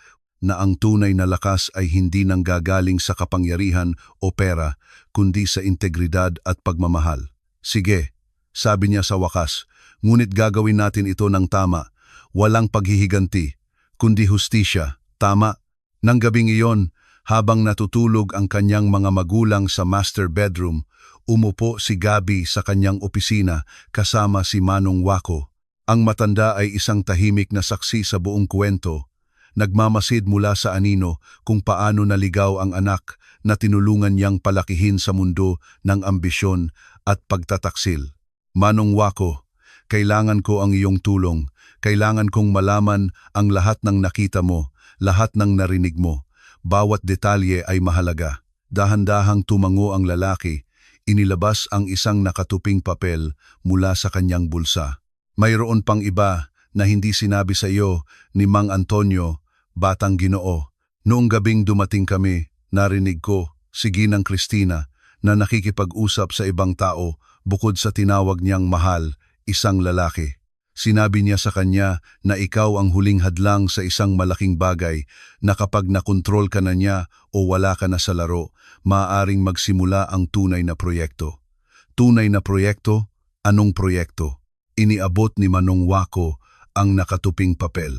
na ang tunay na lakas ay hindi nanggagaling sa kapangyarihan o pera, kundi sa integridad at pagmamahal. Sige, sabi niya sa wakas, ngunit gagawin natin ito ng tama, walang paghihiganti, kundi hustisya, tama. Nang gabing iyon, habang natutulog ang kanyang mga magulang sa master bedroom, umupo si Gabi sa kanyang opisina kasama si Manong Wako. Ang matanda ay isang tahimik na saksi sa buong kwento. Nagmamasid mula sa anino kung paano naligaw ang anak na tinulungan niyang palakihin sa mundo ng ambisyon at pagtataksil. Manong Wako, kailangan ko ang iyong tulong. Kailangan kong malaman ang lahat ng nakita mo, lahat ng narinig mo. Bawat detalye ay mahalaga. Dahan-dahang tumango ang lalaki. Inilabas ang isang nakatuping papel mula sa kanyang bulsa. Mayroon pang iba na hindi sinabi sa iyo ni Mang Antonio, Batang Ginoo. Noong gabing dumating kami, narinig ko si Ginang Cristina na nakikipag-usap sa ibang tao bukod sa tinawag niyang mahal, isang lalaki. Sinabi niya sa kanya na ikaw ang huling hadlang sa isang malaking bagay na kapag nakontrol ka na niya o wala ka na sa laro, maaaring magsimula ang tunay na proyekto. Tunay na proyekto? Anong proyekto? Iniabot ni Manong Wako ang nakatuping papel.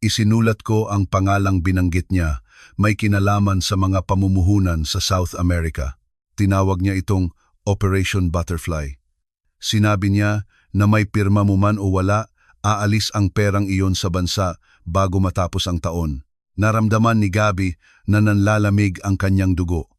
Isinulat ko ang pangalang binanggit niya, may kinalaman sa mga pamumuhunan sa South America. Tinawag niya itong Operation Butterfly. Sinabi niya na may pirma mo man o wala, aalis ang perang iyon sa bansa bago matapos ang taon. Naramdaman ni Gabi na nanlalamig ang kanyang dugo.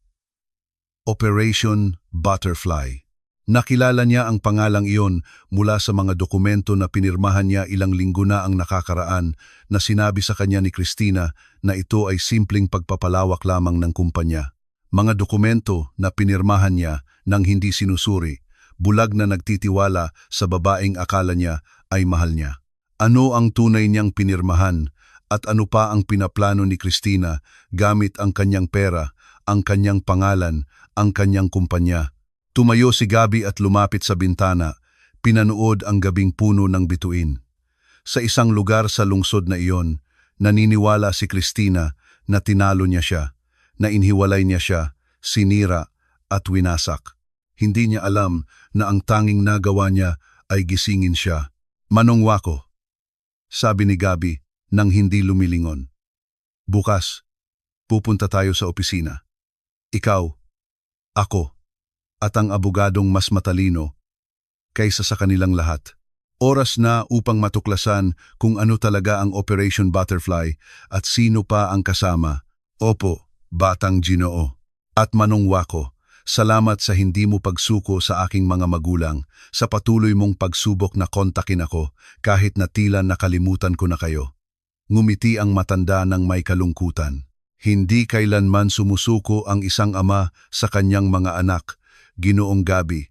Operation Butterfly. Nakilala niya ang pangalang iyon mula sa mga dokumento na pinirmahan niya ilang linggo na ang nakakaraan na sinabi sa kanya ni Cristina na ito ay simpleng pagpapalawak lamang ng kumpanya. Mga dokumento na pinirmahan niya nang hindi sinusuri, bulag na nagtitiwala sa babaeng akala niya ay mahal niya. Ano ang tunay niyang pinirmahan at ano pa ang pinaplano ni Cristina gamit ang kanyang pera, ang kanyang pangalan, ang kanyang kumpanya? Tumayo si Gabi at lumapit sa bintana, pinanood ang gabing puno ng bituin. Sa isang lugar sa lungsod na iyon, naniniwala si Cristina na tinalo niya siya, na inhiwalay niya siya, sinira at winasak. Hindi niya alam na ang tanging nagawa niya ay gisingin siya. Manong Wako, sabi ni Gabi nang hindi lumilingon. Bukas, pupunta tayo sa opisina. Ikaw, ako, at ang abogadong mas matalino kaysa sa kanilang lahat. Oras na upang matuklasan kung ano talaga ang Operation Butterfly at sino pa ang kasama. Opo, Batang Ginoo. At Manong Wako, salamat sa hindi mo pagsuko sa aking mga magulang, sa patuloy mong pagsubok na kontakin ako kahit na tila nakalimutan ko na kayo. Ngumiti ang matanda ng may kalungkutan. Hindi kailanman sumusuko ang isang ama sa kanyang mga anak, Ginoong Gabi.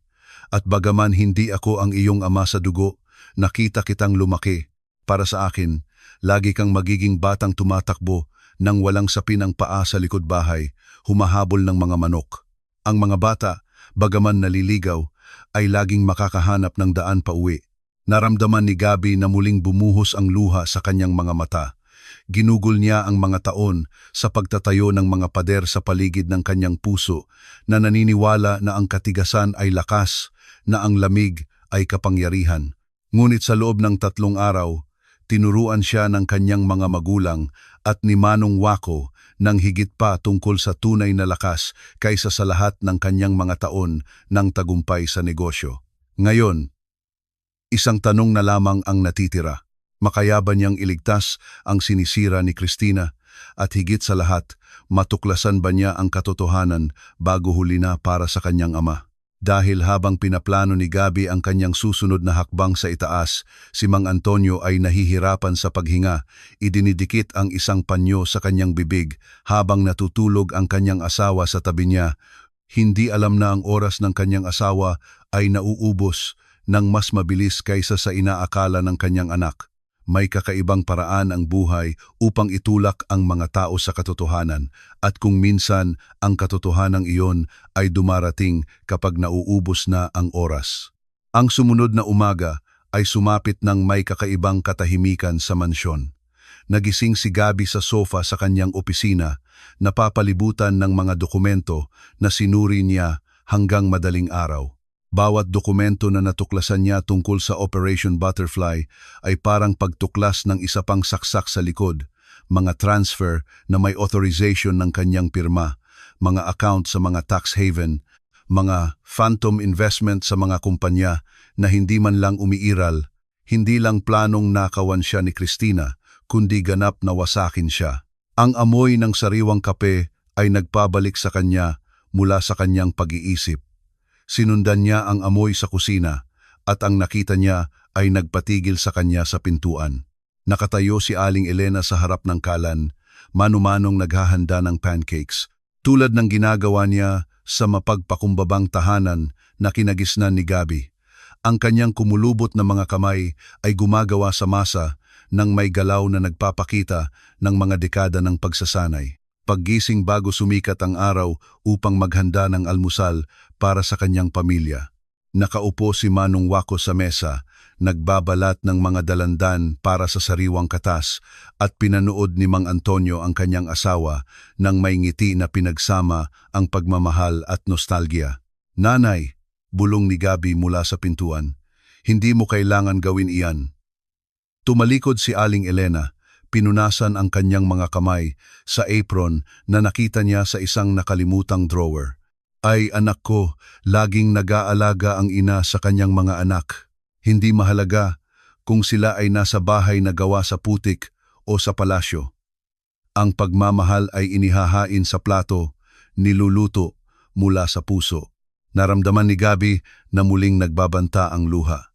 At bagaman hindi ako ang iyong ama sa dugo, nakita kitang lumaki. Para sa akin, lagi kang magiging batang tumatakbo nang walang sapin ang paa sa likod bahay, humahabol ng mga manok. Ang mga bata, bagaman naliligaw, ay laging makakahanap ng daan pa uwi. Naramdaman ni Gabi na muling bumuhos ang luha sa kanyang mga mata. Ginugol niya ang mga taon sa pagtatayo ng mga pader sa paligid ng kanyang puso na naniniwala na ang katigasan ay lakas, na ang lamig ay kapangyarihan. Ngunit sa loob ng 3 araw, tinuruan siya ng kanyang mga magulang at ni Manong Wako ng higit pa tungkol sa tunay na lakas kaysa sa lahat ng kanyang mga taon ng tagumpay sa negosyo. Ngayon, isang tanong na lamang ang natitira. Makaya ba niyang iligtas ang sinisira ni Cristina? At higit sa lahat, matuklasan ba niya ang katotohanan bago huli na para sa kanyang ama? Dahil habang pinaplano ni Gabi ang kanyang susunod na hakbang sa itaas, si Mang Antonio ay nahihirapan sa paghinga. Idinidikit ang isang panyo sa kanyang bibig habang natutulog ang kanyang asawa sa tabi niya. Hindi alam na ang oras ng kanyang asawa ay nauubos ng mas mabilis kaysa sa inaakala ng kanyang anak. May kakaibang paraan ang buhay upang itulak ang mga tao sa katotohanan, at kung minsan ang katotohanan iyon ay dumarating kapag nauubos na ang oras. Ang sumunod na umaga ay sumapit ng may kakaibang katahimikan sa mansyon. Nagising si Gabi sa sofa sa kanyang opisina, napapalibutan ng mga dokumento na sinuri niya hanggang madaling araw. Bawat dokumento na natuklasan niya tungkol sa Operation Butterfly ay parang pagtuklas ng isa pang saksak sa likod, mga transfer na may authorization ng kanyang pirma, mga account sa mga tax haven, mga phantom investment sa mga kumpanya na hindi man lang umiiral, hindi lang planong nakawan siya ni Christina, kundi ganap na wasakin siya. Ang amoy ng sariwang kape ay nagpabalik sa kanya mula sa kanyang pag-iisip. Sinundan niya ang amoy sa kusina at ang nakita niya ay nagpatigil sa kanya sa pintuan. Nakatayo si Aling Elena sa harap ng kalan, manumanong naghahanda ng pancakes, tulad ng ginagawa niya sa mapagpakumbabang tahanan na kinagisnan ni Gabi. Ang kanyang kumulubot na mga kamay ay gumagawa sa masa ng may galaw na nagpapakita ng mga dekada ng pagsasanay. Paggising bago sumikat ang araw upang maghanda ng almusal para sa kanyang pamilya. Nakaupo si Manong Wako sa mesa, nagbabalat ng mga dalandan para sa sariwang katas at pinanood ni Mang Antonio ang kanyang asawa nang may ngiti na pinagsama ang pagmamahal at nostalgia. "Nanay," bulong ni Gabi mula sa pintuan, "hindi mo kailangan gawin iyan." Tumalikod si Aling Elena, pinunasan ang kanyang mga kamay sa apron na nakita niya sa isang nakalimutang drawer. "Ay anak ko, laging nag-aalaga ang ina sa kanyang mga anak. Hindi mahalaga kung sila ay nasa bahay na gawa sa putik o sa palasyo. Ang pagmamahal ay inihahain sa plato, niluluto mula sa puso." Naramdaman ni Gabi na muling nagbabanta ang luha.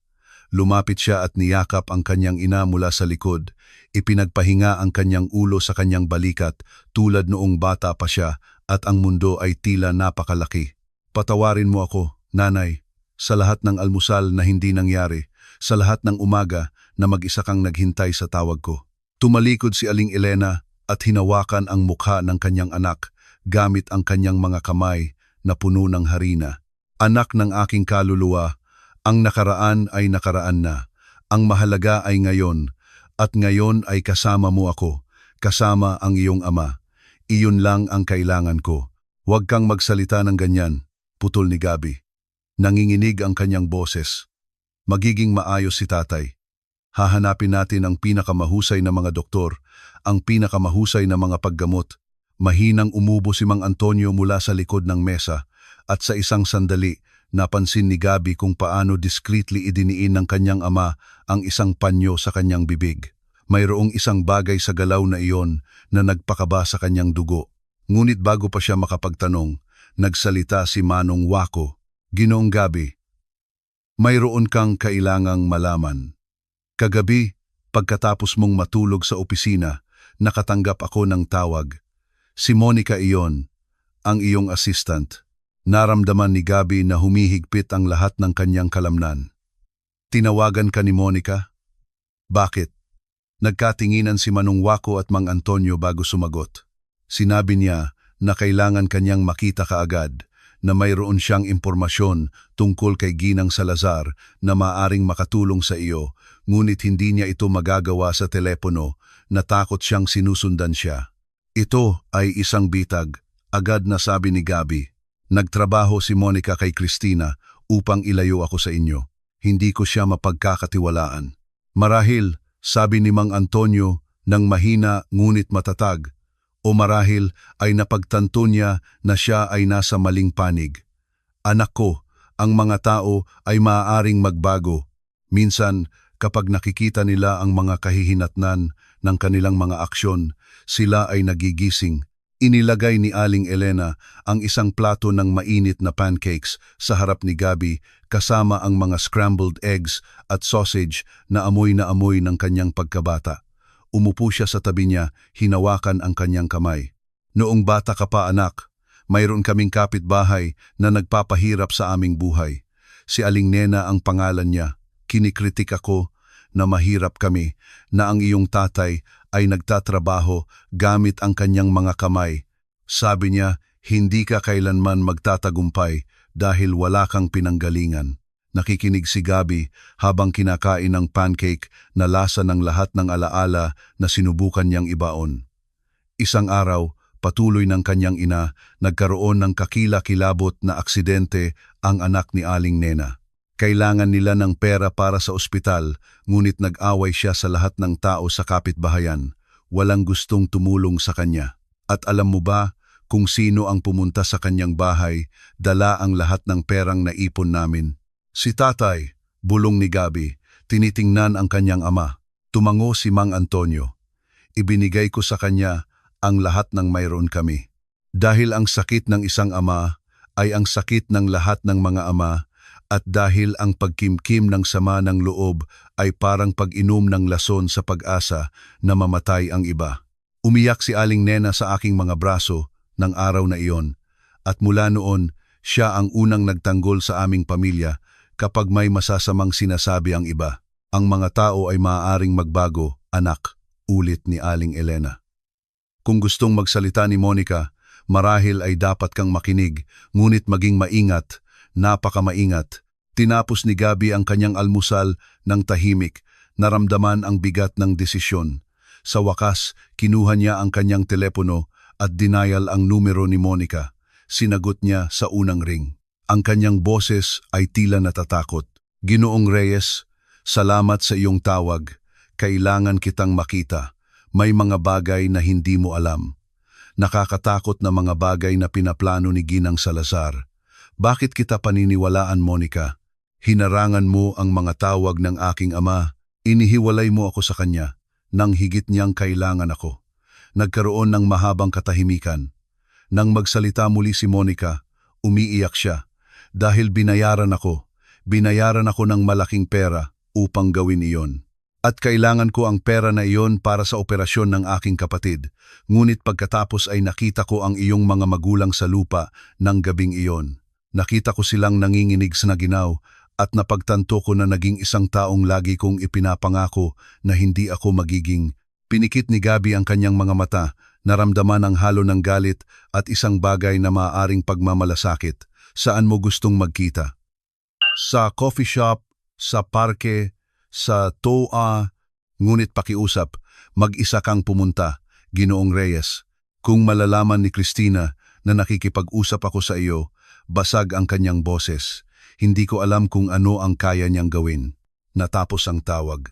Lumapit siya at niyakap ang kanyang ina mula sa likod. Ipinagpahinga ang kanyang ulo sa kanyang balikat tulad noong bata pa siya at ang mundo ay tila napakalaki. "Patawarin mo ako, nanay, sa lahat ng almusal na hindi nangyari, sa lahat ng umaga na mag-isa kang naghintay sa tawag ko." Tumalikod si Aling Elena at hinawakan ang mukha ng kanyang anak gamit ang kanyang mga kamay na puno ng harina. "Anak ng aking kaluluwa, ang nakaraan ay nakaraan na. Ang mahalaga ay ngayon, at ngayon ay kasama mo ako, kasama ang iyong ama. Iyon lang ang kailangan ko. Huwag kang magsalita ng ganyan," putol ni Gabi. Nanginginig ang kanyang boses. "Magiging maayos si tatay. Hahanapin natin ang pinakamahusay na mga doktor, ang pinakamahusay na mga paggamot." Mahinang umubo si Mang Antonio mula sa likod ng mesa, at sa isang sandali, napansin ni Gabi kung paano discreetly idiniin ng kanyang ama ang isang panyo sa kanyang bibig. Mayroong isang bagay sa galaw na iyon na nagpakaba sa kanyang dugo. Ngunit bago pa siya makapagtanong, nagsalita si Manong Wako. "Ginoong Gabi, mayroon kang kailangang malaman. Kagabi, pagkatapos mong matulog sa opisina, nakatanggap ako ng tawag. Si Monica iyon, ang iyong assistant." Naramdaman ni Gabi na humihigpit ang lahat ng kanyang kalamnan. "Tinawagan ka ni Monica?" "Bakit?" Nagkatinginan si Manong Wako at Mang Antonio bago sumagot. Sinabi niya na kailangan kanyang makita kaagad, na mayroon siyang impormasyon tungkol kay Ginang Salazar na maaring makatulong sa iyo, ngunit hindi niya ito magagawa sa telepono, natakot siyang sinusundan siya. "Ito ay isang bitag," agad na sabi ni Gabi. "Nagtrabaho si Monica kay Christina upang ilayo ako sa inyo. Hindi ko siya mapagkakatiwalaan." "Marahil," sabi ni Mang Antonio nang mahina ngunit matatag, "o marahil ay napagtanto niya na siya ay nasa maling panig. Anak ko, ang mga tao ay maaaring magbago. Minsan, kapag nakikita nila ang mga kahihinatnan ng kanilang mga aksyon, sila ay nagigising. Inilagay ni Aling Elena ang isang plato ng mainit na pancakes sa harap ni Gabi kasama ang mga scrambled eggs at sausage na amoy ng kanyang pagkabata. Umupo siya sa tabi niya, hinawakan ang kanyang kamay. Noong bata ka pa anak, mayroon kaming kapitbahay na nagpapahirap sa aming buhay. Si Aling Nena ang pangalan niya. Kinikritik ako na mahirap kami, na ang iyong tatay ay nagtatrabaho gamit ang kanyang mga kamay. Sabi niya, hindi ka kailanman magtatagumpay dahil wala kang pinanggalingan. Nakikinig si Gabi habang kinakain ng pancake na lasa ng lahat ng alaala na sinubukan niyang ibaon. Isang araw, patuloy ng kanyang ina, nagkaroon ng kakila-kilabot na aksidente ang anak ni Aling Nena. Kailangan nila ng pera para sa ospital, ngunit nag-away siya sa lahat ng tao sa kapitbahayan. Walang gustong tumulong sa kanya. At alam mo ba kung sino ang pumunta sa kanyang bahay, dala ang lahat ng perang naipon namin? Si tatay, bulong ni Gabi, tinitingnan ang kanyang ama. Tumango si Mang Antonio. Ibinigay ko sa kanya ang lahat ng mayroon kami. Dahil ang sakit ng isang ama ay ang sakit ng lahat ng mga ama, at dahil ang pagkimkim ng sama ng loob ay parang pag-inom ng lason sa pag-asa na mamatay ang iba. Umiyak si Aling Nena sa aking mga braso ng araw na iyon, at mula noon, siya ang unang nagtanggol sa aming pamilya kapag may masasamang sinasabi ang iba. Ang mga tao ay maaaring magbago, anak, ulit ni Aling Elena. Kung gustong magsalita ni Monica, marahil ay dapat kang makinig, ngunit maging maingat, napakamaingat. Tinapos ni Gabi ang kanyang almusal ng tahimik, naramdaman ang bigat ng desisyon. Sa wakas, kinuha niya ang kanyang telepono at denial ang numero ni Monica. Sinagot niya sa unang ring. Ang kanyang boses ay tila natatakot. Ginoong Reyes, salamat sa iyong tawag. Kailangan kitang makita. May mga bagay na hindi mo alam. Nakakatakot na mga bagay na pinaplano ni Ginang Salazar. Bakit kita paniniwalaan, Monica? Hinarangan mo ang mga tawag ng aking ama. Inihiwalay mo ako sa kanya, nang higit niyang kailangan ako. Nagkaroon ng mahabang katahimikan. Nang magsalita muli si Monica, umiiyak siya. Dahil binayaran ako ng malaking pera upang gawin iyon. At kailangan ko ang pera na iyon para sa operasyon ng aking kapatid. Ngunit pagkatapos ay nakita ko ang iyong mga magulang sa lupa ng gabing iyon. Nakita ko silang nanginginig sa naginaw at napagtanto ko na naging isang taong lagi kong ipinapangako na hindi ako magiging. Pinikit ni Gabi ang kanyang mga mata, naramdaman ang halo ng galit at isang bagay na maaaring pagmamalasakit. Saan mo gustong magkita? Sa coffee shop, sa parke, sa toa, ngunit pakiusap, mag-isa kang pumunta, Ginoong Reyes. Kung malalaman ni Cristina na nakikipag-usap ako sa iyo, basag ang kanyang boses. Hindi ko alam kung ano ang kaya niyang gawin. Natapos ang tawag.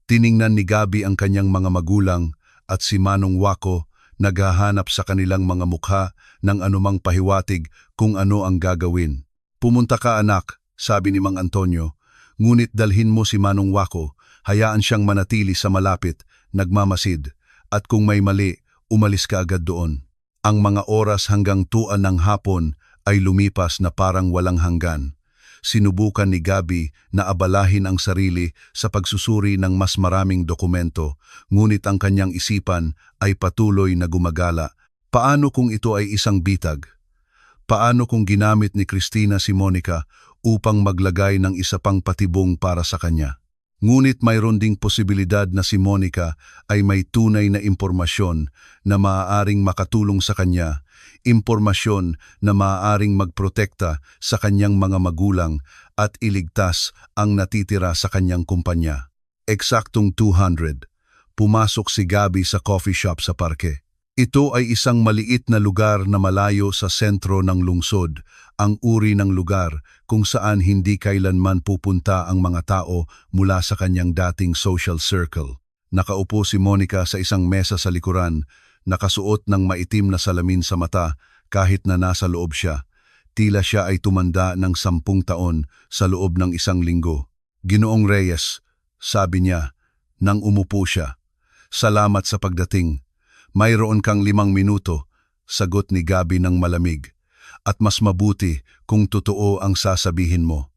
Tiningnan ni Gabi ang kanyang mga magulang at si Manong Wako naghahanap sa kanilang mga mukha ng anumang pahiwatig kung ano ang gagawin. Pumunta ka anak, sabi ni Mang Antonio. Ngunit dalhin mo si Manong Wako, hayaan siyang manatili sa malapit, nagmamasid, at kung may mali, umalis ka agad doon. Ang mga oras hanggang 2 ng hapon ay lumipas na parang walang hanggan. Sinubukan ni Gabi na abalahin ang sarili sa pagsusuri ng mas maraming dokumento, ngunit ang kanyang isipan ay patuloy na gumagala. Paano kung ito ay isang bitag? Paano kung ginamit ni Cristina si Monica upang maglagay ng isa pang patibong para sa kanya? Ngunit mayroon ding posibilidad na si Monica ay may tunay na impormasyon na maaaring makatulong sa kanya, impormasyon na maaaring magprotekta sa kanyang mga magulang at iligtas ang natitira sa kanyang kumpanya. Eksaktong 200. Pumasok si Gabi sa coffee shop sa parke. Ito ay isang maliit na lugar na malayo sa sentro ng lungsod, ang uri ng lugar kung saan hindi kailanman pupunta ang mga tao mula sa kanyang dating social circle. Nakaupo si Monica sa isang mesa sa likuran, nakasuot ng maitim na salamin sa mata kahit na nasa loob siya. Tila siya ay tumanda ng 10 taon sa loob ng 1 linggo. Ginoong Reyes, sabi niya, nang umupo siya. Salamat sa pagdating. Mayroon kang 5 minuto, sagot ni Gabi ng malamig. At mas mabuti kung totoo ang sasabihin mo.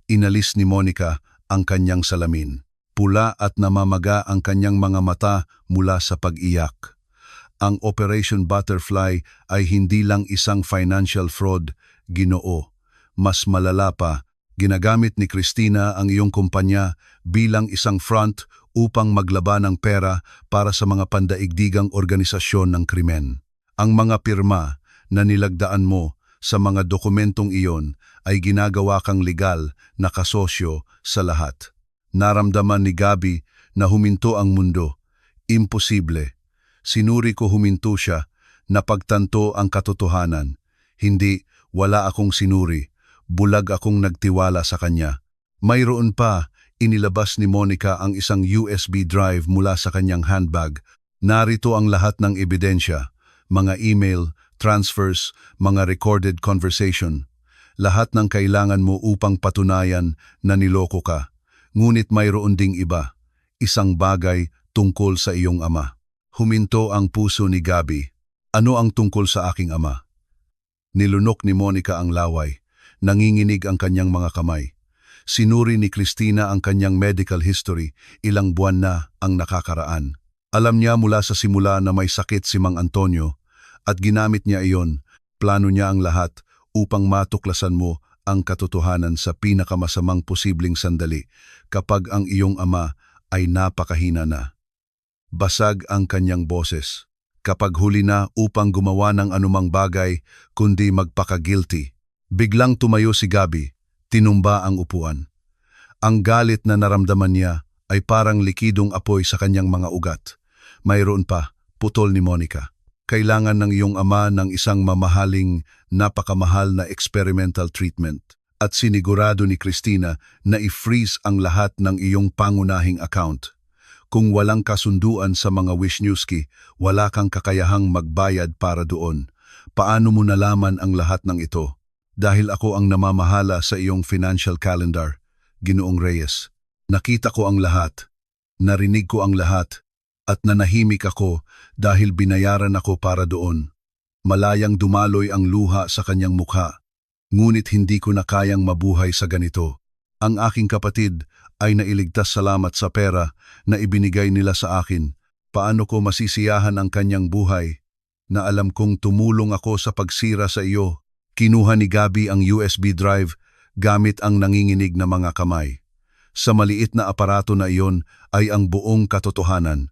Inalis ni Monica ang kanyang salamin. Pula at namamaga ang kanyang mga mata mula sa pag-iyak. Ang Operation Butterfly ay hindi lang isang financial fraud, Ginoo. Mas malala pa, ginagamit ni Christina ang iyong kumpanya bilang isang front upang maglaban ng pera para sa mga pandaigdigang organisasyon ng krimen. Ang mga pirma na nilagdaan mo sa mga dokumentong iyon ay ginagawa kang legal na kasosyo sa lahat. Naramdaman ni Gabi na huminto ang mundo. Imposible. Sinuri ko huminto siya, napagtanto ang katotohanan. Hindi, wala akong sinuri. Bulag akong nagtiwala sa kanya. Mayroon pa, inilabas ni Monica ang isang USB drive mula sa kanyang handbag. Narito ang lahat ng ebidensya, mga email, transfers, mga recorded conversation. Lahat ng kailangan mo upang patunayan na niloko ka. Ngunit mayroon ding iba, isang bagay tungkol sa iyong ama. Huminto ang puso ni Gabi. Ano ang tungkol sa aking ama? Nilunok ni Monica ang laway. Nanginginig ang kanyang mga kamay. Sinuri ni Christina ang kanyang medical history, ilang buwan na ang nakakaraan. Alam niya mula sa simula na may sakit si Mang Antonio at ginamit niya iyon, plano niya ang lahat upang matuklasan mo ang katotohanan sa pinakamasamang posibleng sandali kapag ang iyong ama ay napakahina na. Basag ang kanyang boses. Kapag huli na upang gumawa ng anumang bagay kundi magpaka-guilty. Biglang tumayo si Gabi, tinumba ang upuan. Ang galit na naramdaman niya ay parang likidong apoy sa kanyang mga ugat. Mayroon pa, putol ni Monica. Kailangan ng iyong ama ng isang mamahaling, napakamahal na experimental treatment. At sinigurado ni Christina na i-freeze ang lahat ng iyong pangunahing account. Kung walang kasunduan sa mga Wisniewski, wala kang kakayahang magbayad para doon. Paano mo nalaman ang lahat ng ito? Dahil ako ang namamahala sa iyong financial calendar, Ginoong Reyes. Nakita ko ang lahat, narinig ko ang lahat, at nanahimik ako dahil binayaran ako para doon. Malayang dumaloy ang luha sa kanyang mukha, ngunit hindi ko na kayang mabuhay sa ganito. Ang aking kapatid ay nailigtas salamat sa pera na ibinigay nila sa akin. Paano ko masisiyahan ang kanyang buhay na alam kong tumulong ako sa pagsira sa iyo? Kinuha ni Gabi ang USB drive gamit ang nanginginig na mga kamay. Sa maliit na aparato na iyon ay ang buong katotohanan.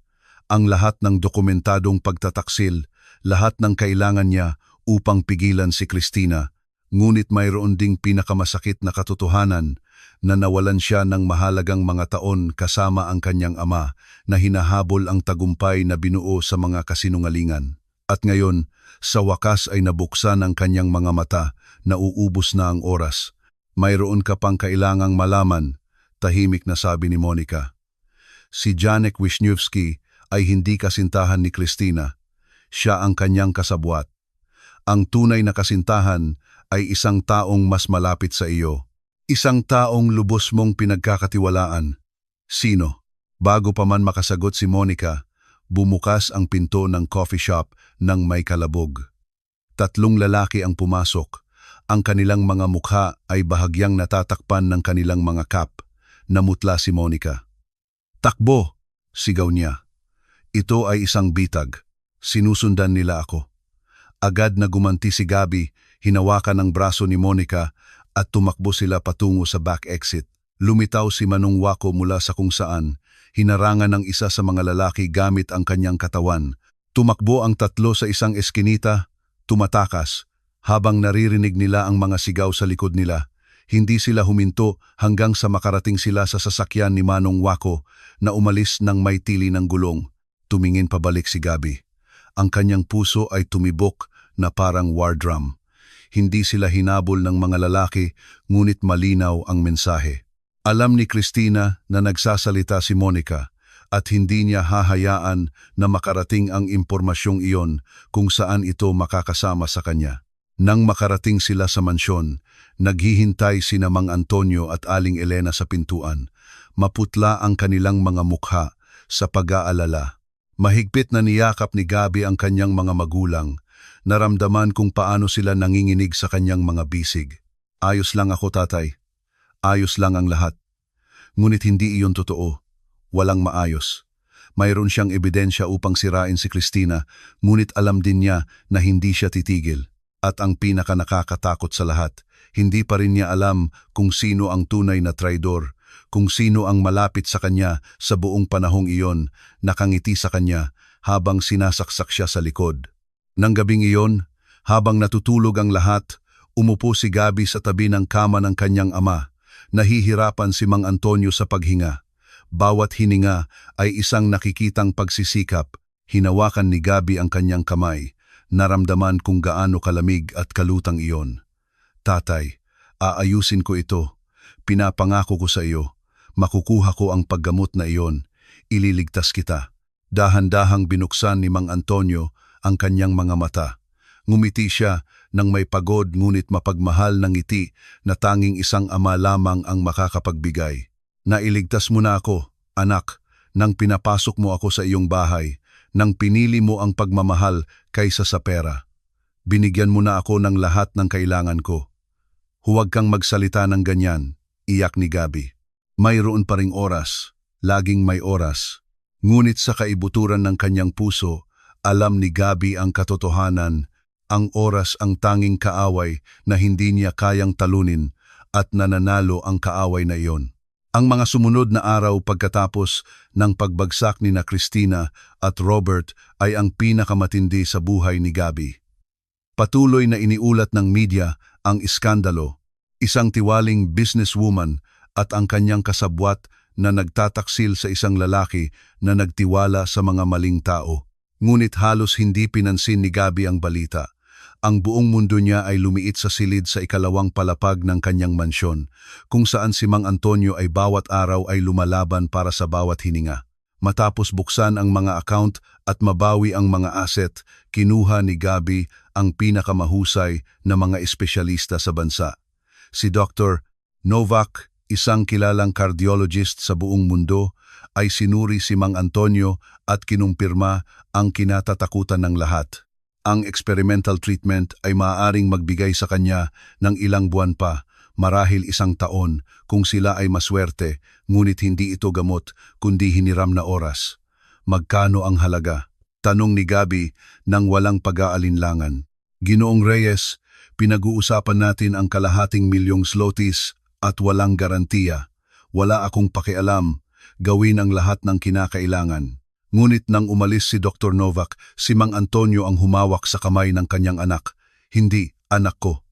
Ang lahat ng dokumentadong pagtataksil, lahat ng kailangan niya upang pigilan si Christina. Ngunit mayroon ding pinakamasakit na katotohanan na nawalan siya ng mahalagang mga taon kasama ang kanyang ama na hinahabol ang tagumpay na binuo sa mga kasinungalingan. At ngayon, sa wakas ay nabuksan ang kanyang mga mata na uubos na ang oras. Mayroon ka pang kailangang malaman, tahimik na sabi ni Monica. Si Janek Wisniewski ay hindi kasintahan ni Christina. Siya ang kanyang kasabwat. Ang tunay na kasintahan ay isang taong mas malapit sa iyo. Isang taong lubos mong pinagkakatiwalaan. Sino? Bago pa man makasagot si Monica, bumukas ang pinto ng coffee shop ng may kalabog. 3 lalaki ang pumasok. Ang kanilang mga mukha ay bahagyang natatakpan ng kanilang mga cap. Namutla si Monica. "Takbo!" sigaw niya. Ito ay isang bitag. Sinusundan nila ako. Agad na gumanti si Gabi, hinawakan ang braso ni Monica at tumakbo sila patungo sa back exit. Lumitaw si Manong Wako mula sa kung saan, hinarangan ng isa sa mga lalaki gamit ang kanyang katawan. Tumakbo ang 3 sa isang eskinita, tumatakas, habang naririnig nila ang mga sigaw sa likod nila. Hindi sila huminto hanggang sa makarating sila sa sasakyan ni Manong Wako na umalis ng may tili ng gulong. Tumingin pabalik si Gabi. Ang kanyang puso ay tumibok na parang war drum. Hindi sila hinabol ng mga lalaki, ngunit malinaw ang mensahe. Alam ni Christina na nagsasalita si Monica at hindi niya hahayaan na makarating ang impormasyong iyon kung saan ito makakasama sa kanya. Nang makarating sila sa mansyon, naghihintay sina Mang Antonio at Aling Elena sa pintuan. Maputla ang kanilang mga mukha sa pag-aalala. Mahigpit na niyakap ni Gabi ang kanyang mga magulang Naramdaman kung paano sila nanginginig sa kanyang mga bisig. Ayos lang ako, tatay. Ayos lang ang lahat. Ngunit hindi iyon totoo. Walang maayos. Mayroon siyang ebidensya upang sirain si Cristina, ngunit alam din niya na hindi siya titigil. At ang pinakanakakatakot sa lahat, hindi pa rin niya alam kung sino ang tunay na traidor, kung sino ang malapit sa kanya sa buong panahong iyon, nakangiti sa kanya habang sinasaksak siya sa likod. Nang gabing iyon, habang natutulog ang lahat, umupo si Gabby sa tabi ng kama ng kanyang ama. Nahihirapan si Mang Antonio sa paghinga. Bawat hininga ay isang nakikitang pagsisikap. Hinawakan ni Gabby ang kanyang kamay. Naramdaman kung gaano kalamig at kalutang iyon. Tatay, aayusin ko ito. Pinapangako ko sa iyo. Makukuha ko ang paggamot na iyon. Ililigtas kita. Dahan-dahang binuksan ni Mang Antonio ang kanyang mga mata. Ngumiti siya nang may pagod ngunit mapagmahal ng ngiti na tanging isang ama lamang ang makakapagbigay. Nailigtas mo na ako, anak, nang pinapasok mo ako sa iyong bahay, nang pinili mo ang pagmamahal kaysa sa pera. Binigyan mo na ako ng lahat ng kailangan ko. Huwag kang magsalita ng ganyan, iyak ni Gabby. Mayroon pa ring oras, laging may oras. Ngunit sa kaibuturan ng kanyang puso, alam ni Gabby ang katotohanan, ang oras ang tanging kaaway na hindi niya kayang talunin at nananalo ang kaaway na iyon. Ang mga sumunod na araw pagkatapos ng pagbagsak ni na Cristina at Robert ay ang pinakamatindi sa buhay ni Gabby. Patuloy na iniulat ng media ang iskandalo, isang tiwaling businesswoman at ang kanyang kasabwat na nagtataksil sa isang lalaki na nagtiwala sa mga maling tao. Ngunit halos hindi pinansin ni Gabby ang balita. Ang buong mundo niya ay lumiit sa silid sa ikalawang palapag ng kanyang mansyon, kung saan si Mang Antonio ay bawat araw ay lumalaban para sa bawat hininga. Matapos buksan ang mga account at mabawi ang mga asset, kinuha ni Gabby ang pinakamahusay na mga espesyalista sa bansa. Si Dr. Novak, isang kilalang cardiologist sa buong mundo, ay sinuri si Mang Antonio at kinumpirma ang kinatatakutan ng lahat. Ang experimental treatment ay maaaring magbigay sa kanya ng ilang buwan pa, marahil isang taon, kung sila ay maswerte, ngunit hindi ito gamot kundi hiniram na oras. Magkano ang halaga? Tanong ni Gabby nang walang pag-aalinlangan. Ginoong Reyes, pinag-uusapan natin ang kalahating milyong zlotys at walang garantiya. Wala akong pakialam, gawin ang lahat ng kinakailangan. Ngunit nang umalis si Dr. Novak, si Mang Antonio ang humawak sa kamay ng kanyang anak. Hindi, anak ko.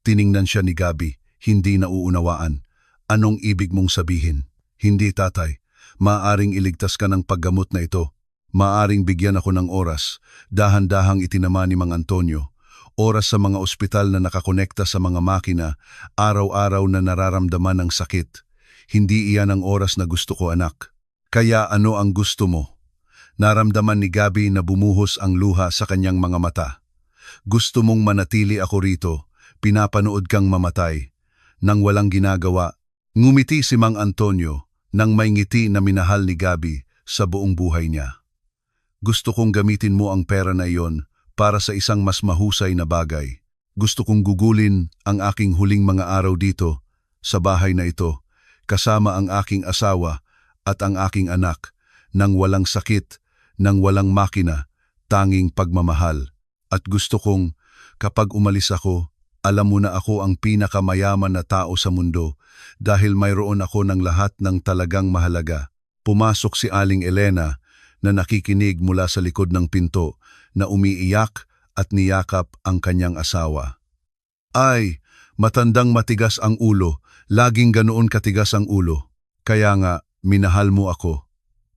Tiningnan siya ni Gabby, hindi nauunawaan. Anong ibig mong sabihin? Hindi, tatay. Maaring iligtas ka ng paggamot na ito. Maaring bigyan ako ng oras. Dahan-dahang itinama ni Mang Antonio. Oras sa mga ospital na nakakonekta sa mga makina, araw-araw na nararamdaman ng sakit. Hindi iyan ang oras na gusto ko, anak. Kaya ano ang gusto mo? Naramdaman ni Gabby na bumuhos ang luha sa kanyang mga mata. Gusto mong manatili ako rito, pinapanood kang mamatay. Nang walang ginagawa, ngumiti si Mang Antonio nang may ngiti na minahal ni Gabby sa buong buhay niya. Gusto kong gamitin mo ang pera na iyon para sa isang mas mahusay na bagay. Gusto kong gugulin ang aking huling mga araw dito, sa bahay na ito, kasama ang aking asawa at ang aking anak, nang walang sakit, nang walang makina, tanging pagmamahal. At gusto kong, kapag umalis ako, alam mo na ako ang pinakamayaman na tao sa mundo dahil mayroon ako ng lahat ng talagang mahalaga. Pumasok si Aling Elena na nakikinig mula sa likod ng pinto na umiiyak at niyakap ang kanyang asawa. Ay, matandang matigas ang ulo, laging ganoon katigas ang ulo. Kaya nga, minahal mo ako,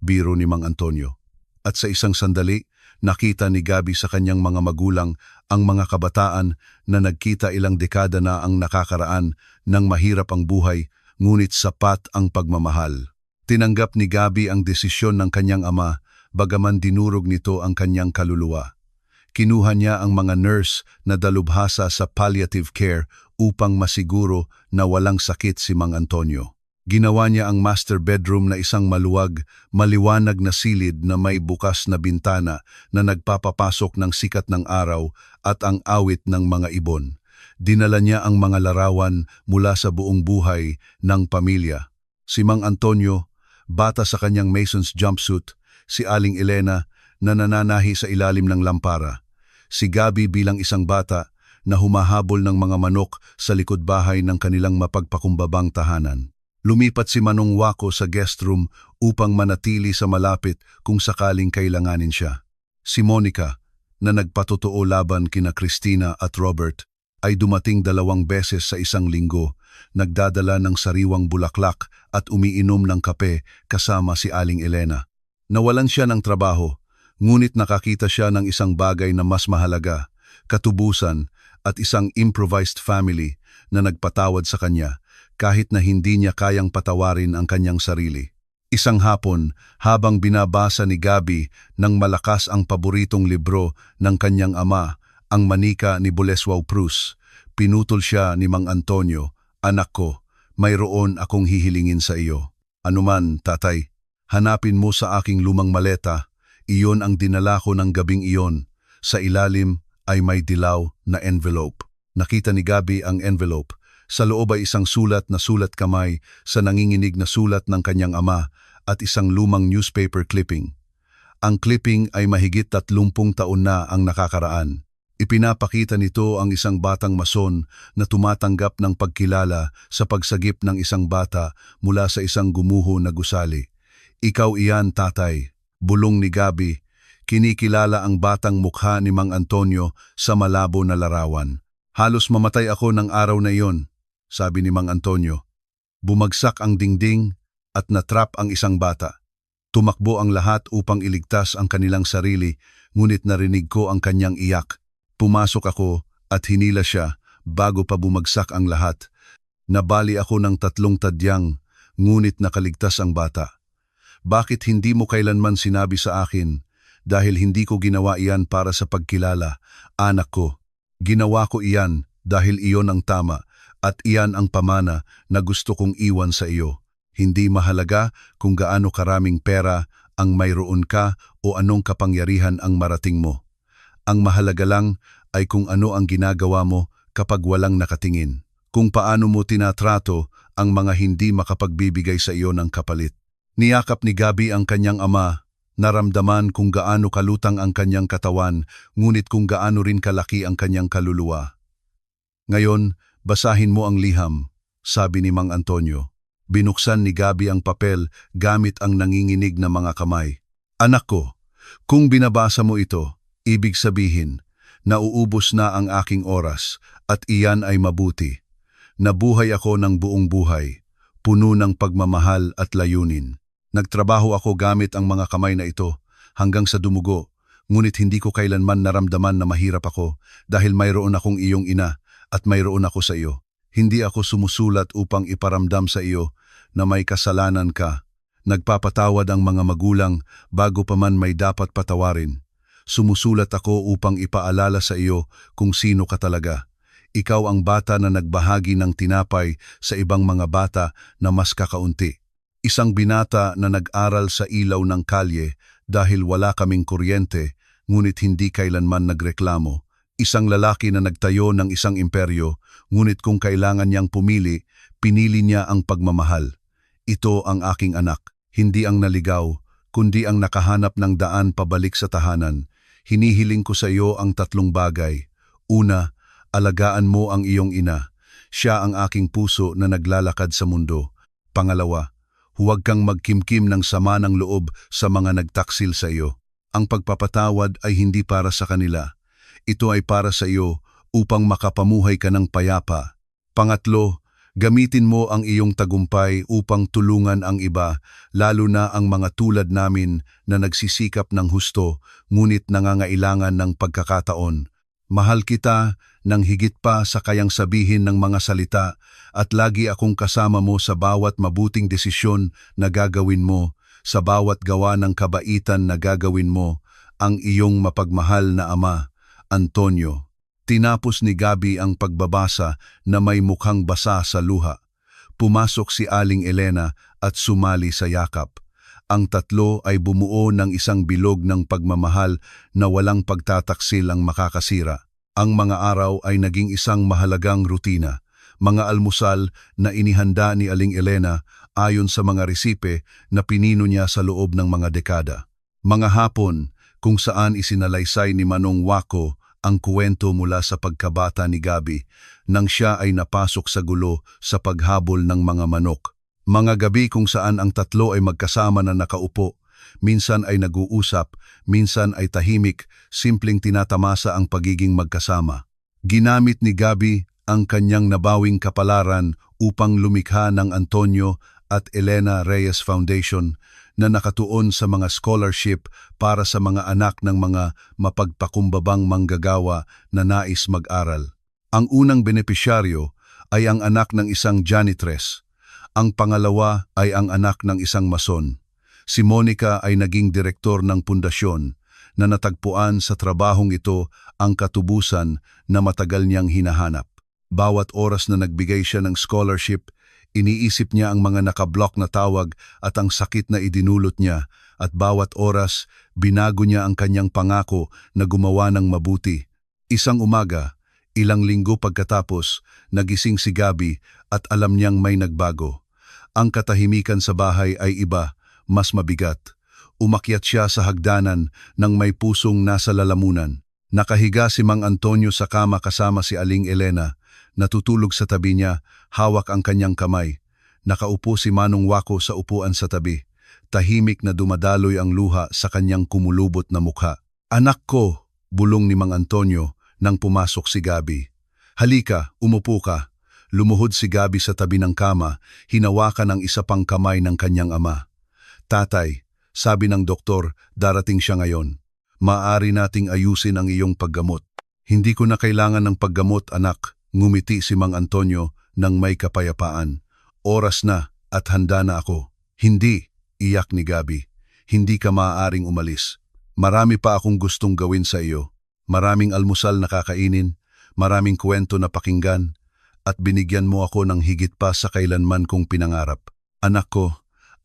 biro ni Mang Antonio. At sa isang sandali, nakita ni Gabby sa kanyang mga magulang ang mga kabataan na nagkita ilang dekada na ang nakakaraan ng mahirap ang buhay, ngunit sapat ang pagmamahal. Tinanggap ni Gabby ang desisyon ng kanyang ama, bagaman dinurog nito ang kanyang kaluluwa. Kinuha niya ang mga nurse na dalubhasa sa palliative care upang masiguro na walang sakit si Mang Antonio. Ginawa niya ang master bedroom na isang maluwag, maliwanag na silid na may bukas na bintana na nagpapapasok ng sikat ng araw at ang awit ng mga ibon. Dinala niya ang mga larawan mula sa buong buhay ng pamilya. Si Mang Antonio, bata sa kanyang Mason's jumpsuit, si Aling Elena na nananahi sa ilalim ng lampara, si Gabi bilang isang bata na humahabol ng mga manok sa likod bahay ng kanilang mapagpakumbabang tahanan. Lumipat si Manong Wako sa guest room upang manatili sa malapit kung sakaling kailanganin siya. Si Monica, na nagpatotoo laban kina Christina at Robert, ay dumating 2 beses sa isang linggo, nagdadala ng sariwang bulaklak at umiinom ng kape kasama si Aling Elena. Nawalan siya ng trabaho, ngunit nakakita siya ng isang bagay na mas mahalaga, katubusan at isang improvised family na nagpatawad sa kanya kahit na hindi niya kayang patawarin ang kanyang sarili. Isang hapon, habang binabasa ni Gabi ng malakas ang paboritong libro ng kanyang ama, ang Manika ni Bolesław Prus, pinutol siya ni Mang Antonio, "Anak ko, mayroon akong hihilingin sa iyo." "Anuman, tatay, hanapin mo sa aking lumang maleta, iyon ang dinala ko ng gabing iyon. Sa ilalim ay may dilaw na envelope." Nakita ni Gabi ang envelope. Sa loob ay isang sulat na sulat kamay sa nanginginig na sulat ng kanyang ama at isang lumang newspaper clipping. Ang clipping ay mahigit 30 taon na ang nakakaraan. Ipinapakita nito ang isang batang mason na tumatanggap ng pagkilala sa pagsagip ng isang bata mula sa isang gumuho na gusali. "Ikaw iyan, tatay," bulong ni Gabi. Kinikilala ang batang mukha ni Mang Antonio sa malabo na larawan. "Halos mamatay ako ng araw na iyon," sabi ni Mang Antonio. "Bumagsak ang dingding at natrap ang isang bata. Tumakbo ang lahat upang iligtas ang kanilang sarili, ngunit narinig ko ang kanyang iyak. Pumasok ako at hinila siya bago pa bumagsak ang lahat. Nabali ako ng 3 tadyang, ngunit nakaligtas ang bata. Bakit hindi mo kailanman sinabi sa akin? Dahil hindi ko ginawa iyan para sa pagkilala, anak ko. Ginawa ko iyan dahil iyon ang tama. At iyan ang pamana na gusto kong iwan sa iyo. Hindi mahalaga kung gaano karaming pera ang mayroon ka o anong kapangyarihan ang marating mo. Ang mahalaga lang ay kung ano ang ginagawa mo kapag walang nakatingin. Kung paano mo tinatrato ang mga hindi makapagbibigay sa iyo ng kapalit." Niyakap ni Gabi ang kanyang ama. Naramdaman kung gaano kalutang ang kanyang katawan, ngunit kung gaano rin kalaki ang kanyang kaluluwa. "Ngayon, basahin mo ang liham," sabi ni Mang Antonio. Binuksan ni Gabi ang papel gamit ang nanginginig na mga kamay. "Anak ko, kung binabasa mo ito, ibig sabihin, nauubos na ang aking oras at iyan ay mabuti. Nabuhay ako ng buong buhay, puno ng pagmamahal at layunin. Nagtrabaho ako gamit ang mga kamay na ito hanggang sa dumugo, ngunit hindi ko kailanman naramdaman na mahirap ako dahil mayroon akong iyong ina. At mayroon ako sa iyo. Hindi ako sumusulat upang iparamdam sa iyo na may kasalanan ka. Nagpapatawad ang mga magulang bago pa man may dapat patawarin. Sumusulat ako upang ipaalala sa iyo kung sino ka talaga. Ikaw ang bata na nagbahagi ng tinapay sa ibang mga bata na mas kakaunti. Isang binata na nag-aral sa ilaw ng kalye dahil wala kaming kuryente, ngunit hindi kailanman nagreklamo. Isang lalaki na nagtayo ng isang imperyo, ngunit kung kailangan niyang pumili, pinili niya ang pagmamahal. Ito ang aking anak, hindi ang naligaw, kundi ang nakahanap ng daan pabalik sa tahanan. Hinihiling ko sa iyo ang 3 bagay. Una, alagaan mo ang iyong ina. Siya ang aking puso na naglalakad sa mundo. Pangalawa, huwag kang magkimkim ng sama ng loob sa mga nagtaksil sa iyo. Ang pagpapatawad ay hindi para sa kanila. Ito ay para sa iyo upang makapamuhay ka ng payapa. Pangatlo, gamitin mo ang iyong tagumpay upang tulungan ang iba, lalo na ang mga tulad namin na nagsisikap ng husto ngunit nangangailangan ng pagkakataon. Mahal kita ng higit pa sa kayang sabihin ng mga salita at lagi akong kasama mo sa bawat mabuting desisyon na gagawin mo, sa bawat gawa ng kabaitan na gagawin mo, ang iyong mapagmahal na ama. Antonio. Tinapos ni Gabi ang pagbabasa na may mukhang basa sa luha. Pumasok si Aling Elena at sumali sa yakap. Ang tatlo ay bumuo ng isang bilog ng pagmamahal na walang pagtataksil ang makakasira. Ang mga araw ay naging isang mahalagang rutina. Mga almusal na inihanda ni Aling Elena ayon sa mga resipe na pinino niya sa loob ng mga dekada. Mga hapon kung saan isinalaysay ni Manong Wako ang kuwento mula sa pagkabata ni Gabi nang siya ay napasok sa gulo sa paghabol ng mga manok. Mga gabi kung saan ang tatlo ay magkasama na nakaupo, minsan ay nag-uusap, minsan ay tahimik, simpleng tinatamasa ang pagiging magkasama. Ginamit ni Gabi ang kanyang nabawing kapalaran upang lumikha ng Antonio at Elena Reyes Foundation na nakatuon sa mga scholarship para sa mga anak ng mga mapagpakumbabang manggagawa na nais mag-aral. Ang unang benepisyaryo ay ang anak ng isang janitress. Ang pangalawa ay ang anak ng isang mason. Si Monica ay naging direktor ng pundasyon na natagpuan sa trabahong ito ang katubusan na matagal niyang hinahanap. Bawat oras na nagbigay siya ng scholarship, iniisip niya ang mga nakablock na tawag at ang sakit na idinulot niya, at bawat oras, binago niya ang kanyang pangako na gumawa ng mabuti. Isang umaga, ilang linggo pagkatapos, nagising si Gabi at alam niyang may nagbago. Ang katahimikan sa bahay ay iba, mas mabigat. Umakyat siya sa hagdanan nang may pusong nasa lalamunan. Nakahiga si Mang Antonio sa kama kasama si Aling Elena. Natutulog sa tabi niya, hawak ang kanyang kamay. Nakaupo si Manong Wako sa upuan sa tabi. Tahimik na dumadaloy ang luha sa kanyang kumulubot na mukha. "Anak ko," bulong ni Mang Antonio nang pumasok si Gabi. "Halika, umupo ka." Lumuhod si Gabi sa tabi ng kama, hinawakan ang isa pang kamay ng kanyang ama. "Tatay, sabi ng doktor, darating siya ngayon. Maaari nating ayusin ang iyong paggamot." "Hindi ko na kailangan ng paggamot, anak," ngumiti si Mang Antonio nang may kapayapaan. "Oras na at handa na ako." "Hindi," iyak ni Gabi. "Hindi ka maaaring umalis. Marami pa akong gustong gawin sa iyo. Maraming almusal na kakainin, maraming kwento na pakinggan, at binigyan mo ako ng higit pa sa kailanman kong pinangarap. Anak ko,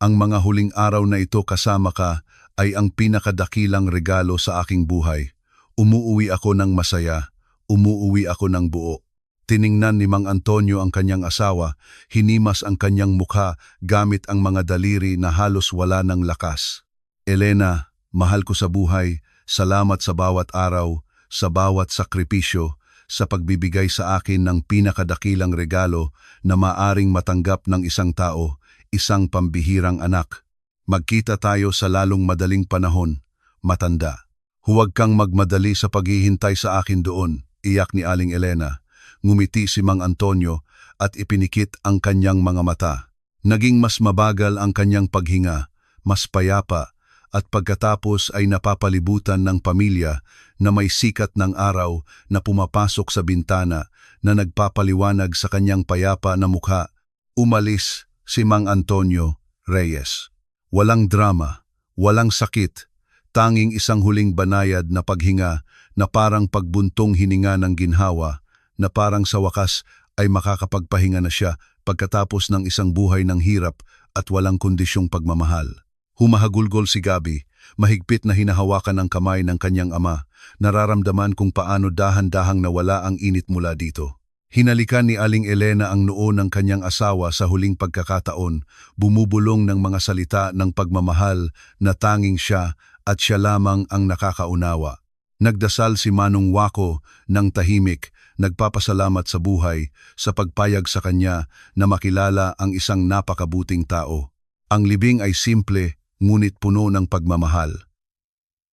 ang mga huling araw na ito kasama ka ay ang pinakadakilang regalo sa aking buhay. Umuuwi ako ng masaya, umuuwi ako ng buo." Tiningnan ni Mang Antonio ang kanyang asawa, hinimas ang kanyang mukha gamit ang mga daliri na halos wala ng lakas. "Elena, mahal ko sa buhay, salamat sa bawat araw, sa bawat sakripisyo, sa pagbibigay sa akin ng pinakadakilang regalo na maaring matanggap ng isang tao, isang pambihirang anak. Magkita tayo sa lalong madaling panahon, matanda. Huwag kang magmadali sa paghihintay sa akin doon," iyak ni Aling Elena. Ngumiti si Mang Antonio at ipinikit ang kanyang mga mata. Naging mas mabagal ang kanyang paghinga, mas payapa, at pagkatapos ay napapalibutan ng pamilya na may sikat ng araw na pumapasok sa bintana na nagpapaliwanag sa kanyang payapa na mukha. Umalis si Mang Antonio Reyes. Walang drama, walang sakit, tanging isang huling banayad na paghinga na parang pagbuntong hininga ng ginhawa, na parang sa wakas ay makakapagpahinga na siya pagkatapos ng isang buhay ng hirap at walang kondisyong pagmamahal. Humahagulgol si Gabi, mahigpit na hinahawakan ang kamay ng kanyang ama, nararamdaman kung paano dahan-dahang nawala ang init mula dito. Hinalikan ni Aling Elena ang noo ng kanyang asawa sa huling pagkakataon, bumubulong ng mga salita ng pagmamahal na tanging siya at siya lamang ang nakakaunawa. Nagdasal si Manong Wako ng tahimik, nagpapasalamat sa buhay sa pagpayag sa kanya na makilala ang isang napakabuting tao. Ang libing ay simple, ngunit puno ng pagmamahal.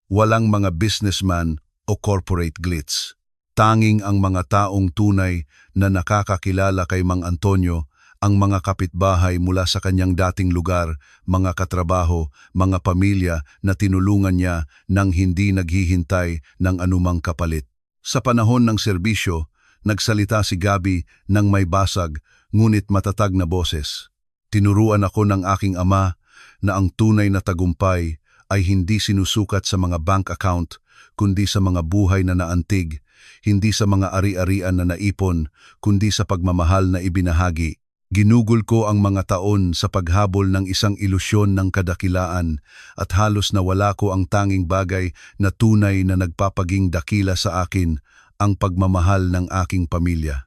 Walang mga businessman o corporate glitz. Tanging ang mga taong tunay na nakakakilala kay Mang Antonio, ang mga kapitbahay mula sa kanyang dating lugar, mga katrabaho, mga pamilya na tinulungan niya nang hindi naghihintay ng anumang kapalit. Sa panahon ng serbisyo, nagsalita si Gabi ng may basag ngunit matatag na boses. "Tinuruan ako ng aking ama na ang tunay na tagumpay ay hindi sinusukat sa mga bank account, kundi sa mga buhay na naantig, hindi sa mga ari-arian na naipon, kundi sa pagmamahal na ibinahagi." Ginugol ko ang mga taon sa paghabol ng isang ilusyon ng kadakilaan at halos nawala ko ang tanging bagay na tunay na nagpapaging dakila sa akin, ang pagmamahal ng aking pamilya.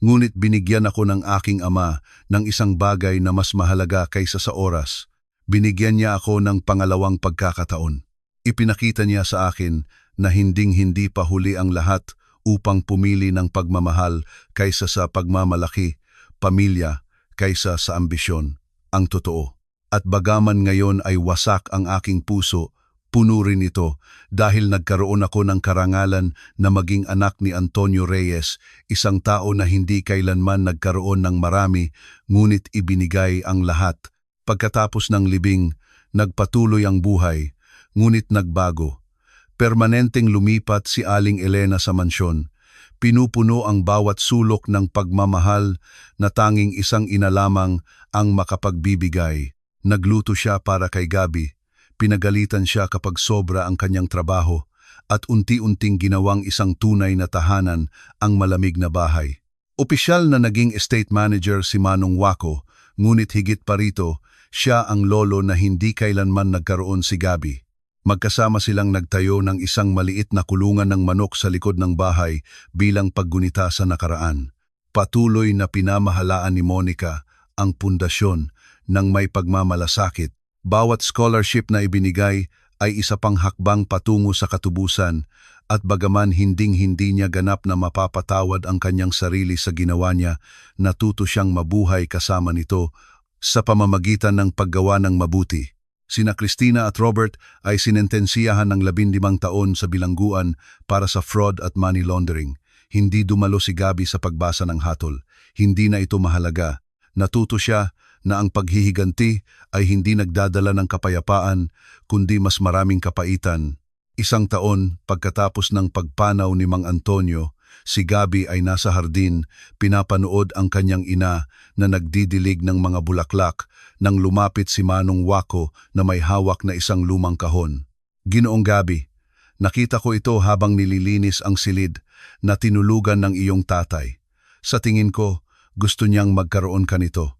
Ngunit binigyan ako ng aking ama ng isang bagay na mas mahalaga kaysa sa oras. Binigyan niya ako ng pangalawang pagkakataon. Ipinakita niya sa akin na hinding-hindi pa huli ang lahat upang pumili ng pagmamahal kaysa sa pagmamalaki, pamilya kaysa sa ambisyon, ang totoo. At bagaman ngayon ay wasak ang aking puso, puno rin ito dahil nagkaroon ako ng karangalan na maging anak ni Antonio Reyes, isang tao na hindi kailanman nagkaroon ng marami, ngunit ibinigay ang lahat. Pagkatapos ng libing, nagpatuloy ang buhay, ngunit nagbago. Permanenteng lumipat si Aling Elena sa mansyon. Pinupuno ang bawat sulok ng pagmamahal na tanging isang ina lamang ang makapagbibigay. Nagluto siya para kay Gabi. Pinagalitan siya kapag sobra ang kanyang trabaho at unti-unting ginawang isang tunay na tahanan ang malamig na bahay. Opisyal na naging estate manager si Manong Waco, ngunit higit pa rito, siya ang lolo na hindi kailanman nagkaroon si Gabi. Magkasama silang nagtayo ng isang maliit na kulungan ng manok sa likod ng bahay bilang paggunita sa nakaraan. Patuloy na pinamahalaan ni Monica ang pundasyon ng may pagmamalasakit. Bawat scholarship na ibinigay ay isa pang hakbang patungo sa katubusan at bagaman hinding-hindi niya ganap na mapapatawad ang kanyang sarili sa ginawa niya, natuto siyang mabuhay kasama nito sa pamamagitan ng paggawa ng mabuti. Sina Cristina at Robert ay sinentensiyahan ng 15 taon sa bilangguan para sa fraud at money laundering. Hindi dumalo si Gabi sa pagbasa ng hatol. Hindi na ito mahalaga. Natuto siya na ang paghihiganti ay hindi nagdadala ng kapayapaan, kundi mas maraming kapaitan. 1 taon pagkatapos ng pagpanaw ni Mang Antonio, si Gabi ay nasa hardin, pinapanood ang kanyang ina na nagdidilig ng mga bulaklak nang lumapit si Manong Waco na may hawak na isang lumang kahon. Ginoong Gabi, nakita ko ito habang nililinis ang silid na tinulugan ng iyong tatay. Sa tingin ko, gusto niyang magkaroon ka nito.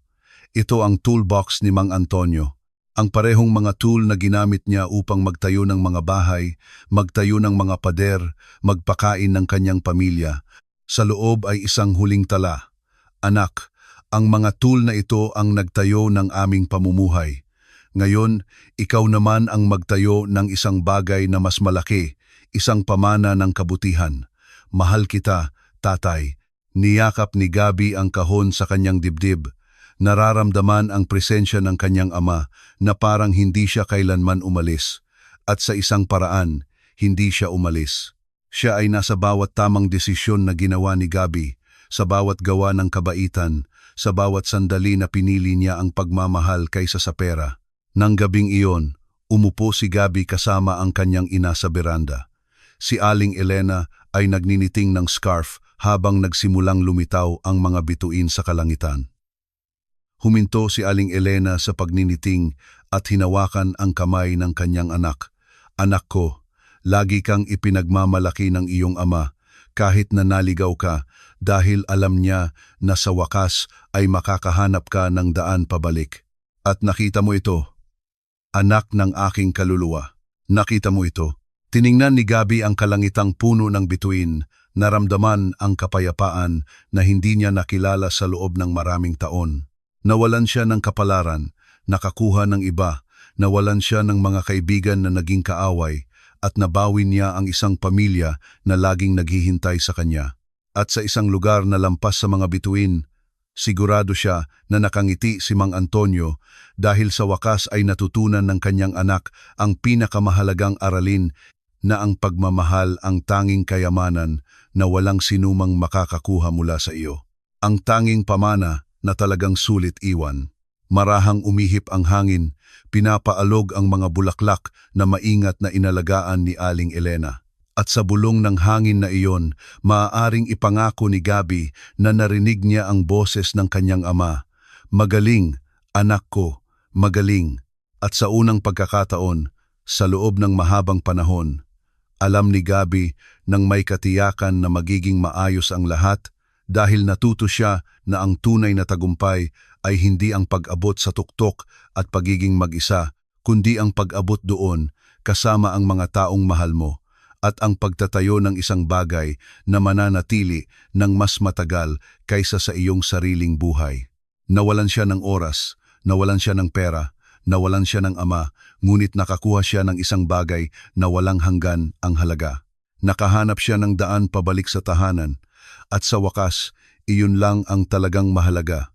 Ito ang toolbox ni Mang Antonio. Ang parehong mga tool na ginamit niya upang magtayo ng mga bahay, magtayo ng mga pader, magpakain ng kanyang pamilya. Sa loob ay isang huling tala. Anak, ang mga tool na ito ang nagtayo ng aming pamumuhay. Ngayon, ikaw naman ang magtayo ng isang bagay na mas malaki, isang pamana ng kabutihan. Mahal kita, tatay. Niyakap ni Gabi ang kahon sa kanyang dibdib. Nararamdaman ang presensya ng kanyang ama na parang hindi siya kailanman umalis. At sa isang paraan, hindi siya umalis. Siya ay nasa bawat tamang desisyon na ginawa ni Gabi, sa bawat gawa ng kabaitan, sa bawat sandali na pinili niya ang pagmamahal kaysa sa pera. Nang gabing iyon, umupo si Gabi kasama ang kanyang ina sa beranda. Si Aling Elena ay nagniniting ng scarf habang nagsimulang lumitaw ang mga bituin sa kalangitan. Huminto si Aling Elena sa pagniniting at hinawakan ang kamay ng kanyang anak. Anak ko, lagi kang ipinagmamalaki ng iyong ama kahit na naligaw ka dahil alam niya na sa wakas ay makakahanap ka ng daan pabalik. At nakita mo ito, anak ng aking kaluluwa. Nakita mo ito. Tiningnan ni Gabi ang kalangitang puno ng bituin, naramdaman ang kapayapaan na hindi niya nakilala sa loob ng maraming taon. Nawalan siya ng kapalaran, nakakuha ng iba, nawalan siya ng mga kaibigan na naging kaaway, at nabawi niya ang isang pamilya na laging naghihintay sa kanya. At sa isang lugar na lampas sa mga bituin, sigurado siya na nakangiti si Mang Antonio dahil sa wakas ay natutunan ng kanyang anak ang pinakamahalagang aralin na ang pagmamahal ang tanging kayamanan na walang sinumang makakakuha mula sa iyo. Ang tanging pamana na talagang sulit iwan. Marahang umihip ang hangin, pinapaalog ang mga bulaklak na maingat na inalagaan ni Aling Elena. At sa bulong ng hangin na iyon, maaaring ipangako ni Gabi na narinig niya ang boses ng kanyang ama. Magaling, anak ko, magaling. At sa unang pagkakataon, sa loob ng mahabang panahon, alam ni Gabi nang may katiyakan na magiging maayos ang lahat, dahil natuto siya na ang tunay na tagumpay ay hindi ang pag-abot sa tuktok at pagiging mag-isa, kundi ang pag-abot doon kasama ang mga taong mahal mo at ang pagtatayo ng isang bagay na mananatili ng mas matagal kaysa sa iyong sariling buhay. Nawalan siya ng oras, nawalan siya ng pera, nawalan siya ng ama, ngunit nakakuha siya ng isang bagay na walang hanggan ang halaga. Nakahanap siya ng daan pabalik sa tahanan, at sa wakas, iyon lang ang talagang mahalaga.